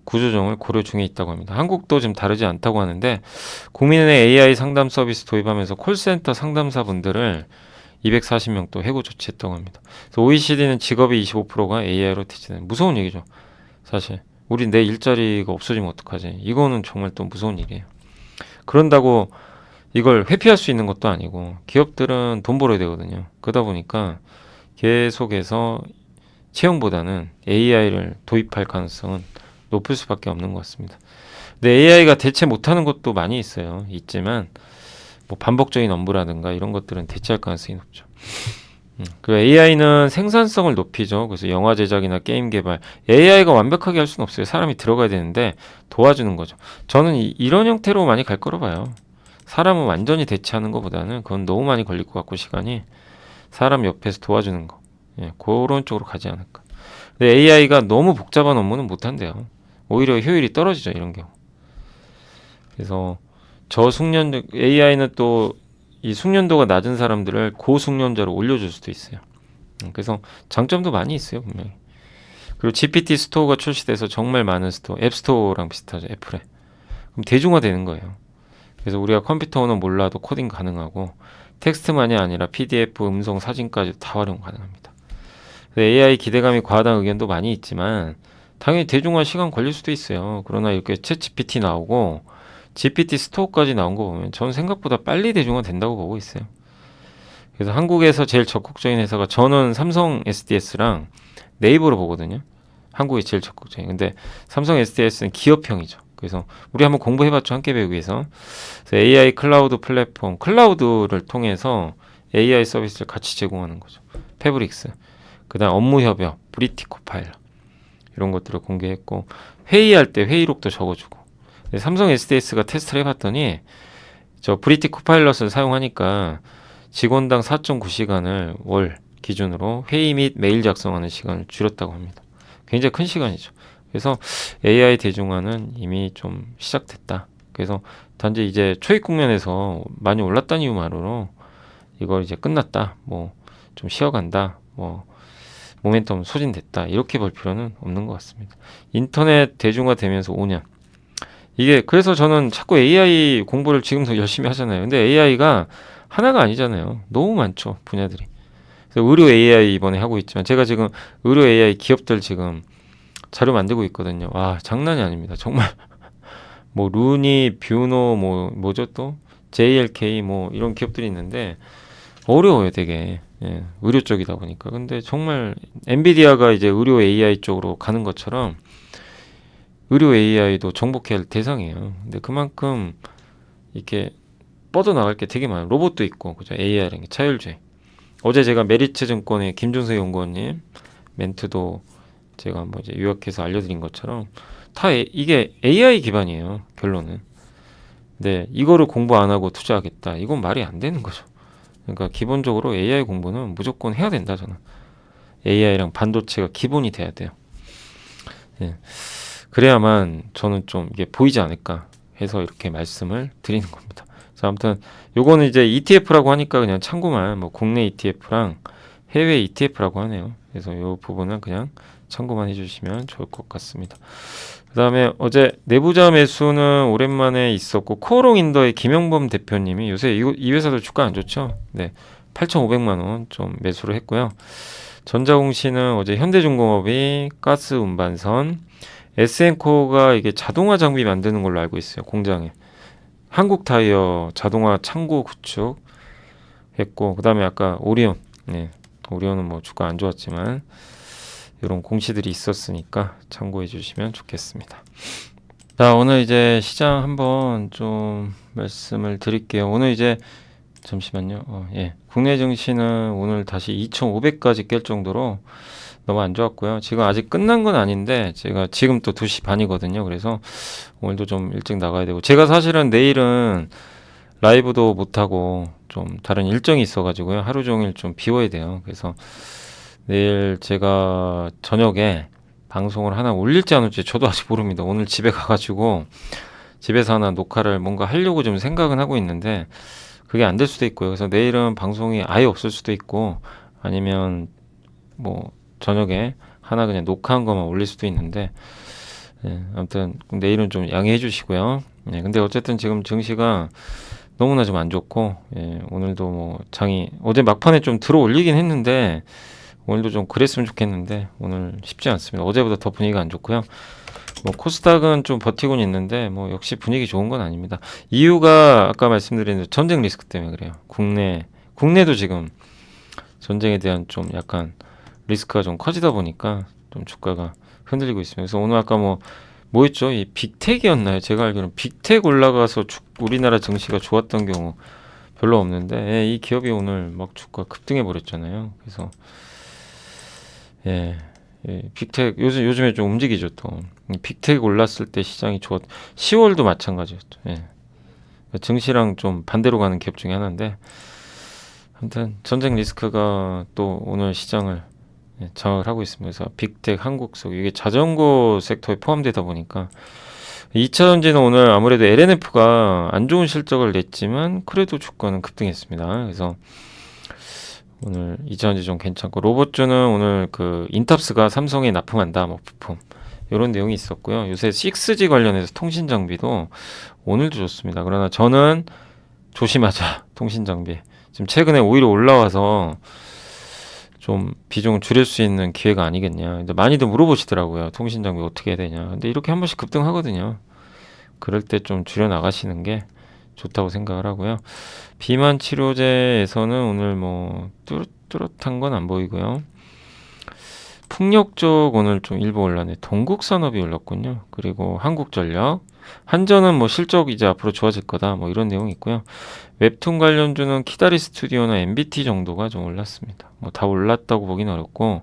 구조정을 고려 중에 있다고 합니다. 한국도 좀 다르지 않다고 하는데 국민은행 AI 상담 서비스 도입하면서 콜센터 상담사분들을 240명 또 해고 조치했다고 합니다. 그래서 OECD는 직업의 25%가 AI로 대체되는 무서운 얘기죠. 사실 우리 내 일자리가 없어지면 어떡하지? 이거는 정말 또 무서운 일이에요. 그런다고 이걸 회피할 수 있는 것도 아니고 기업들은 돈 벌어야 되거든요. 그러다 보니까 계속해서 채용보다는 AI를 도입할 가능성은 높을 수밖에 없는 것 같습니다. 근데 AI가 대체 못하는 것도 많이 있지만 뭐 반복적인 업무라든가 이런 것들은 대체할 가능성이 높죠. 그 AI는 생산성을 높이죠. 그래서 영화 제작이나 게임 개발 AI가 완벽하게 할 수는 없어요. 사람이 들어가야 되는데 도와주는 거죠. 저는 이런 형태로 많이 갈 거로 봐요. 사람은 완전히 대체하는 것보다는 그건 너무 많이 걸릴 것 같고 시간이 사람 옆에서 도와주는 거, 예, 그런 쪽으로 가지 않을까. 근데 AI가 너무 복잡한 업무는 못한대요. 오히려 효율이 떨어지죠, 이런 경우. 그래서 저숙련 AI는 또 이 숙련도가 낮은 사람들을 고숙련자로 올려줄 수도 있어요. 그래서 장점도 많이 있어요, 분명히. 그리고 GPT 스토어가 출시돼서 정말 많은 스토어, 앱 스토어랑 비슷하죠, 애플에. 그럼 대중화되는 거예요. 그래서 우리가 컴퓨터 언어 몰라도 코딩 가능하고 텍스트만이 아니라 PDF, 음성, 사진까지 다 활용 가능합니다. AI 기대감이 과하다는 의견도 많이 있지만 당연히 대중화 시간 걸릴 수도 있어요. 그러나 이렇게 챗GPT 나오고 GPT 스토어까지 나온 거 보면 저는 생각보다 빨리 대중화 된다고 보고 있어요. 그래서 한국에서 제일 적극적인 회사가 저는 삼성 SDS랑 네이버로 보거든요. 한국이 제일 적극적인. 근데 삼성 SDS는 기업형이죠. 그래서 우리 한번 공부해봤죠. 함께 배우기 위해서. 그래서 AI 클라우드 플랫폼, 클라우드를 통해서 AI 서비스를 같이 제공하는 거죠. 패브릭스. 그 다음 업무 협업, 브리티 코파일럿. 이런 것들을 공개했고 회의할 때 회의록도 적어주고. 삼성 SDS가 테스트를 해봤더니 저 브리티 코파일럿을 사용하니까 직원당 4.9시간을 월 기준으로 회의 및 메일 작성하는 시간을 줄였다고 합니다. 굉장히 큰 시간이죠. 그래서 AI 대중화는 이미 좀 시작됐다. 그래서 단지 이제 초입 국면에서 많이 올랐다는 이유만으로 이걸 이제 끝났다. 뭐 좀 쉬어간다. 뭐 모멘텀 소진됐다. 이렇게 볼 필요는 없는 것 같습니다. 인터넷 대중화되면서 5년. 이게 그래서 저는 자꾸 AI 공부를 지금도 열심히 하잖아요. 근데 AI가 하나가 아니잖아요. 너무 많죠. 분야들이. 그래서 의료 AI 이번에 하고 있지만 제가 지금 의료 AI 기업들 지금 자료 만들고 있거든요. 와, 장난이 아닙니다. 정말 뭐 루니, 뷰노, 뭐죠 또 JLK 뭐 이런 기업들이 있는데 어려워요, 되게. 예, 의료 쪽이다 보니까. 근데 정말 엔비디아가 이제 의료 AI 쪽으로 가는 것처럼 의료 AI도 정복해야 할 대상이에요. 근데 그만큼 이렇게 뻗어나갈 게 되게 많아요. 로봇도 있고, 그죠? AI라는 게 차율주의. 어제 제가 메리츠 증권의 김준석 연구원님 멘트도 제가 한번 이제 요약해서 알려드린 것처럼 다 이게 AI 기반이에요. 결론은. 근데 이거를 공부 안 하고 투자하겠다. 이건 말이 안 되는 거죠. 그러니까 기본적으로 AI 공부는 무조건 해야 된다, 저는. AI랑 반도체가 기본이 돼야 돼요. 예. 그래야만 저는 좀 이게 보이지 않을까 해서 이렇게 말씀을 드리는 겁니다. 자, 아무튼 요거는 이제 ETF라고 하니까 그냥 참고만, 뭐 국내 ETF랑 해외 ETF라고 하네요. 그래서 요 부분은 그냥 참고만 해주시면 좋을 것 같습니다. 그 다음에 어제 내부자 매수는 오랜만에 있었고, 코오롱인더의 김영범 대표님이 요새 이 회사도 주가 안 좋죠. 네, 8,500만 원 좀 매수를 했고요. 전자공시는 어제 현대중공업이 가스 운반선, SN코가 이게 자동화 장비 만드는 걸로 알고 있어요. 공장에. 한국타이어 자동화 창고 구축 했고, 그 다음에 아까 오리온, 네, 오리온은 뭐 주가 안 좋았지만 이런 공시들이 있었으니까 참고해 주시면 좋겠습니다. 자, 오늘 이제 시장 한번 좀 말씀을 드릴게요. 오늘 이제 잠시만요. 예. 국내 증시는 오늘 다시 2,500까지 깰 정도로 너무 안 좋았고요. 지금 아직 끝난 건 아닌데 제가 지금 또 2시 반이거든요. 그래서 오늘도 좀 일찍 나가야 되고, 제가 사실은 내일은 라이브도 못하고 좀 다른 일정이 있어가지고요. 하루 종일 좀 비워야 돼요. 그래서 내일 제가 저녁에 방송을 하나 올릴지 안 올지 저도 아직 모릅니다. 오늘 집에 가가지고 집에서 하나 녹화를 뭔가 하려고 좀 생각은 하고 있는데 그게 안 될 수도 있고요. 그래서 내일은 방송이 아예 없을 수도 있고, 아니면 뭐 저녁에 하나 그냥 녹화한 것만 올릴 수도 있는데, 예, 아무튼 내일은 좀 양해해 주시고요. 예, 근데 어쨌든 지금 증시가 너무나 좀 안 좋고, 예, 오늘도 뭐 장이 어제 막판에 좀 들어 올리긴 했는데 오늘도 좀 그랬으면 좋겠는데 오늘 쉽지 않습니다. 어제보다 더 분위기가 안 좋고요. 뭐 코스닥은 좀 버티고는 있는데 뭐 역시 분위기 좋은 건 아닙니다. 이유가 아까 말씀드린 전쟁 리스크 때문에 그래요. 국내도 지금 전쟁에 대한 좀 약간 리스크가 좀 커지다 보니까 좀 주가가 흔들리고 있습니다. 그래서 오늘 아까 뭐 있죠? 이 빅텍이었나요? 제가 알기로는 빅텍 올라가서 우리나라 증시가 좋았던 경우 별로 없는데, 예, 이 기업이 오늘 막 주가 급등해 버렸잖아요. 그래서 예, 예, 빅텍 요즘에 좀 움직이죠 또. 빅텍 올랐을 때 시장이 10월도 마찬가지였죠. 예. 증시랑 좀 반대로 가는 기업 중에 하나인데, 아무튼 전쟁 리스크가 또 오늘 시장을, 예, 장악을 하고 있습니다. 그래서 빅텍, 한국석 이게 자전거 섹터에 포함되다 보니까 2차전지는 오늘 아무래도 LNF가 안 좋은 실적을 냈지만 그래도 주가는 급등했습니다. 그래서 오늘 2차전지 좀 괜찮고, 로봇주는 오늘 그 인탑스가 삼성에 납품한다, 뭐 부품 이런 내용이 있었고요. 요새 6G 관련해서 통신 장비도 오늘도 좋습니다. 그러나 저는 조심하자, 통신 장비. 지금 최근에 오히려 올라와서 좀 비중을 줄일 수 있는 기회가 아니겠냐. 근데 많이들 물어보시더라고요. 통신 장비 어떻게 해야 되냐. 근데 이렇게 한 번씩 급등하거든요. 그럴 때 좀 줄여 나가시는 게 좋다고 생각을 하고요. 비만 치료제에서는 오늘 뭐 뚜렷한 건 안 보이고요. 풍력 쪽 오늘 좀 일부 올랐네. 동국산업이 올랐군요. 그리고 한국전력, 한전은 뭐 실적 이제 앞으로 좋아질 거다, 뭐 이런 내용이 있고요. 웹툰 관련주는 키다리 스튜디오나 MBT 정도가 좀 올랐습니다. 뭐 다 올랐다고 보기는 어렵고,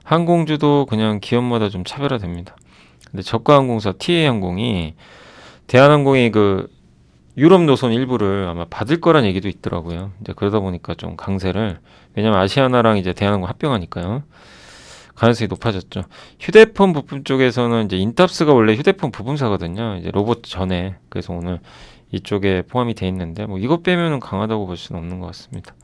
항공주도 그냥 기업마다 좀 차별화됩니다. 근데 저가항공사 TA항공이 대한항공이 그 유럽 노선 일부를 아마 받을 거란 얘기도 있더라고요. 이제 그러다 보니까 좀 강세를, 왜냐면 아시아나랑 이제 대한항공 합병하니까요. 가능성이 높아졌죠. 휴대폰 부품 쪽에서는 이제 인탑스가 원래 휴대폰 부품사거든요. 이제 로봇 전에. 그래서 오늘 이쪽에 포함이 돼 있는데 뭐 이것 빼면은 강하다고 볼 수는 없는 것 같습니다.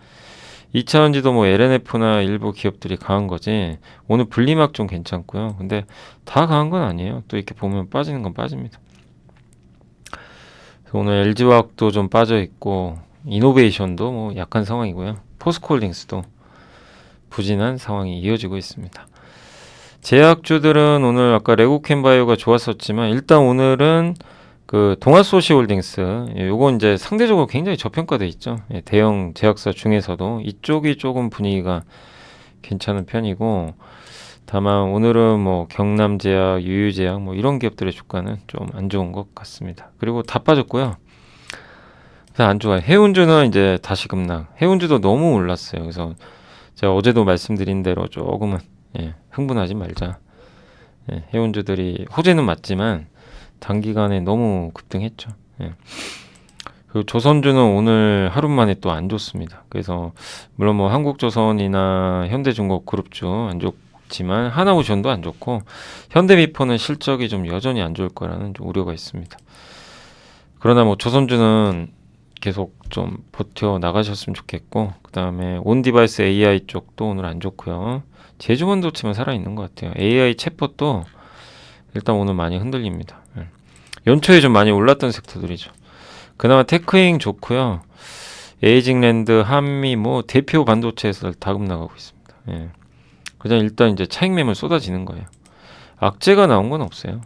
2차전지도 뭐 LNF나 일부 기업들이 강한 거지. 오늘 분리막 좀 괜찮고요. 근데 다 강한 건 아니에요. 또 이렇게 보면 빠지는 건 빠집니다. 오늘 LG화학도 좀 빠져 있고, 이노베이션도 뭐 약한 상황이고요. 포스코홀딩스도 부진한 상황이 이어지고 있습니다. 제약주들은 오늘 아까 레고캠바이오가 좋았었지만 일단 오늘은 그 동아소시홀딩스, 예, 요건 이제 상대적으로 굉장히 저평가돼 있죠. 예, 대형 제약사 중에서도 이쪽이 조금 분위기가 괜찮은 편이고, 다만 오늘은 뭐 경남제약, 유유제약 뭐 이런 기업들의 주가는 좀 안 좋은 것 같습니다. 그리고 다 빠졌고요. 안 좋아요. 해운주는 이제 다시 급락. 해운주도 너무 올랐어요. 그래서 제가 어제도 말씀드린 대로 조금은, 예, 흥분하지 말자. 예, 해운주들이 호재는 맞지만 단기간에 너무 급등했죠. 예. 그리고 조선주는 오늘 하루 만에 또 안 좋습니다. 그래서 물론 뭐 한국조선이나 현대중공업그룹주 안 좋지만 하나오션도 안 좋고, 현대미포는 실적이 좀 여전히 안 좋을 거라는 좀 우려가 있습니다. 그러나 뭐 조선주는 계속 좀 버텨 나가셨으면 좋겠고, 그 다음에 온디바이스 AI 쪽도 오늘 안 좋고요. 제주반도체만 살아있는 것 같아요. AI 챗봇도 일단 오늘 많이 흔들립니다. 연초에 좀 많이 올랐던 섹터들이죠. 그나마 테크잉 좋고요. 에이징랜드, 한미 뭐 대표 반도체에서 다 급나가고 있습니다. 예. 그냥 일단 이제 차익 매물 쏟아지는 거예요. 악재가 나온 건 없어요.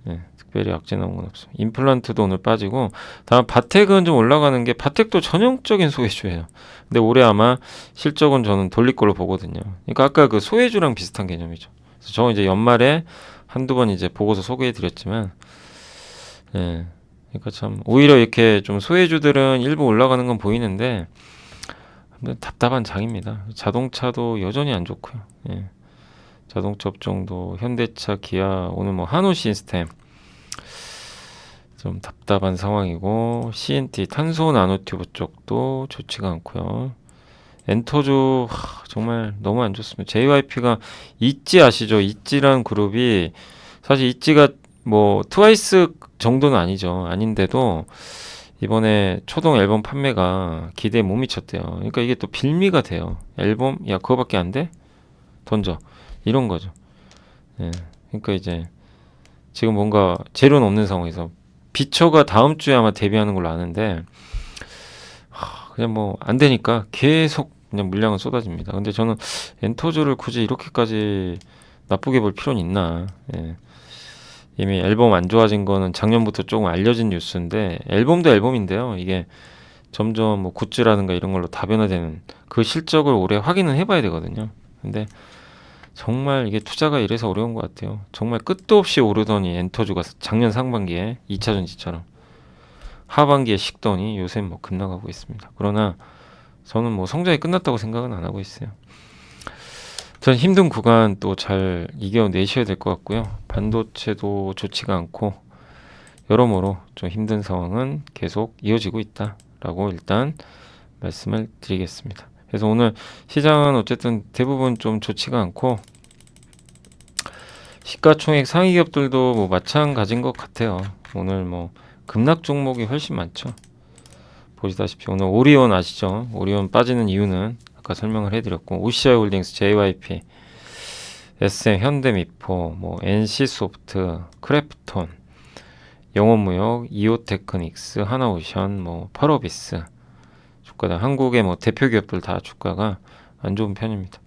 예. 각별히 악재 나온 건 없어. 임플란트도 오늘 빠지고, 다음 바텍은 좀 올라가는 게, 바텍도 전형적인 소외주예요. 근데 올해 아마 실적은 저는 돌릴 걸로 보거든요. 그러니까 아까 그 소외주랑 비슷한 개념이죠. 그래서 저 이제 연말에 한두 번 이제 보고서 소개해드렸지만, 예. 그러니까 참 오히려 이렇게 좀 소외주들은 일부 올라가는 건 보이는데 답답한 장입니다. 자동차도 여전히 안 좋고요. 예. 자동차 업종도 현대차, 기아, 오늘 뭐 한우 시스템 좀 답답한 상황이고, CNT 탄소 나노튜브 쪽도 좋지가 않고요. 엔터주 정말 너무 안 좋습니다. JYP가 있지 아시죠? 있지란 그룹이 사실 있지가 뭐 트와이스 정도는 아니죠. 아닌데도 이번에 초동 앨범 판매가 기대에 못 미쳤대요. 그러니까 이게 또 빌미가 돼요. 앨범 야 그거밖에 안 돼? 던져. 이런 거죠. 예. 그러니까 이제 지금 뭔가 재료는 없는 상황에서 비처가 다음 주에 아마 데뷔하는 걸로 아는데 그냥 뭐 안 되니까 계속 그냥 물량은 쏟아집니다. 근데 저는 엔터주를 굳이 이렇게까지 나쁘게 볼 필요는 있나? 예. 이미 앨범 안 좋아진 거는 작년부터 조금 알려진 뉴스인데, 앨범도 앨범인데요. 이게 점점 뭐 굿즈라든가 이런 걸로 다변화되는 그 실적을 올해 확인은 해봐야 되거든요. 근데 정말 이게 투자가 이래서 어려운 것 같아요. 정말 끝도 없이 오르더니 엔터주가 작년 상반기에 2차 전지처럼 하반기에 식더니 요새 뭐 급락하고 있습니다. 그러나 저는 뭐 성장이 끝났다고 생각은 안 하고 있어요. 전 힘든 구간 또 잘 이겨내셔야 될 것 같고요. 반도체도 좋지가 않고 여러모로 좀 힘든 상황은 계속 이어지고 있다라고 일단 말씀을 드리겠습니다. 그래서 오늘 시장은 어쨌든 대부분 좀 좋지가 않고, 시가총액 상위 기업들도 뭐 마찬가지인 것 같아요. 오늘 뭐 급락 종목이 훨씬 많죠. 보시다시피 오늘 오리온 아시죠? 오리온 빠지는 이유는 아까 설명을 해드렸고, OCI 홀딩스, JYP, SM, 현대미포, 뭐 NC소프트, 크래프톤, 영원무역, 이오테크닉스, 하나오션, 뭐 펄어비스 주가다 한국의 뭐 대표 기업들 다 주가가 안 좋은 편입니다.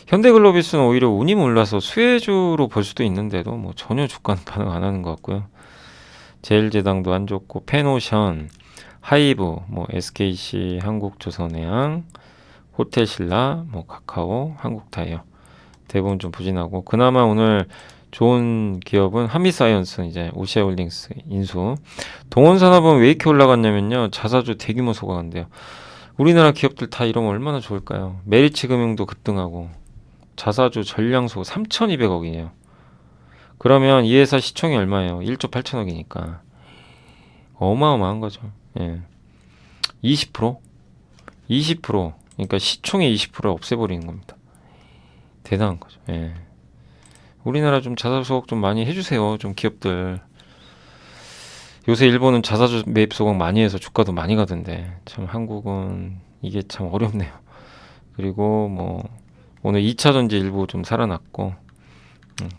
현대글로비스는 오히려 운이 몰라서 수혜주로 볼 수도 있는데도 뭐 전혀 주가는 반응 안 하는 것 같고요. 제일제당도 안 좋고, 페노션, 하이브, 뭐 SKC, 한국조선해양, 호텔신라, 뭐 카카오, 한국타이어 대부분 좀 부진하고, 그나마 오늘 좋은 기업은 한미사이언스, 이제 오시아홀딩스 인수. 동원산업은 왜 이렇게 올라갔냐면요, 자사주 대규모 소각한대요. 우리나라 기업들 다 이러면 얼마나 좋을까요? 메리츠금융도 급등하고, 자사주 전량소 3,200억이에요. 그러면 이 회사 시총이 얼마예요? 1조 8천억이니까 어마어마한 거죠. 예. 20%? 20%. 그러니까 시총의 20%를 없애버리는 겁니다. 대단한 거죠. 예. 우리나라 좀 자사주 소각 좀 많이 해주세요. 좀 기업들. 요새 일본은 자사주 매입 소각 많이 해서 주가도 많이 가던데, 참 한국은 이게 참 어렵네요. 그리고 뭐 오늘 2차 전지 일부 좀 살아났고,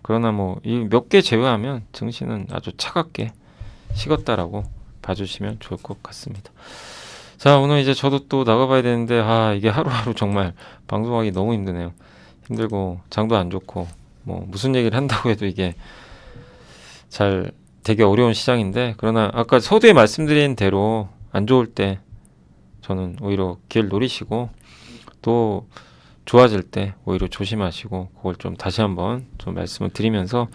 그러나 뭐 이 몇 개 제외하면 증시는 아주 차갑게 식었다라고 봐주시면 좋을 것 같습니다. 자, 오늘 이제 저도 또 나가봐야 되는데, 이게 하루하루 정말 방송하기 너무 힘드네요. 힘들고 장도 안 좋고, 뭐 무슨 얘기를 한다고 해도 이게 잘 되게 어려운 시장인데, 그러나 아까 서두에 말씀드린 대로 안 좋을 때 저는 오히려 기회를 노리시고, 또 좋아질 때 오히려 조심하시고, 그걸 좀 다시 한번 좀 말씀을 드리면서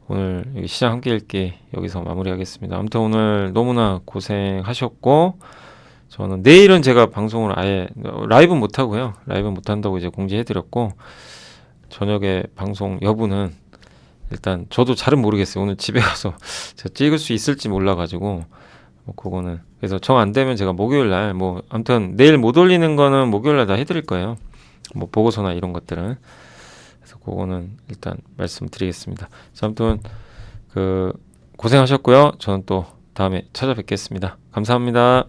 오늘 여기 시장 함께 읽기 여기서 마무리하겠습니다. 아무튼 오늘 너무나 고생하셨고, 저는 내일은 제가 방송을 아예 라이브 못 하고요. 라이브 못 한다고 이제 공지해드렸고, 저녁에 방송 여부는 일단 저도 잘은 모르겠어요. 오늘 집에 가서 제가 찍을 수 있을지 몰라가지고 뭐 그거는, 그래서 정 안 되면 제가 목요일 날, 뭐 아무튼 내일 못 올리는 거는 목요일 날 다 해드릴 거예요. 뭐 보고서나 이런 것들은. 그래서 그거는 일단 말씀드리겠습니다. 아무튼 고생하셨고요. 저는 또 다음에 찾아뵙겠습니다. 감사합니다.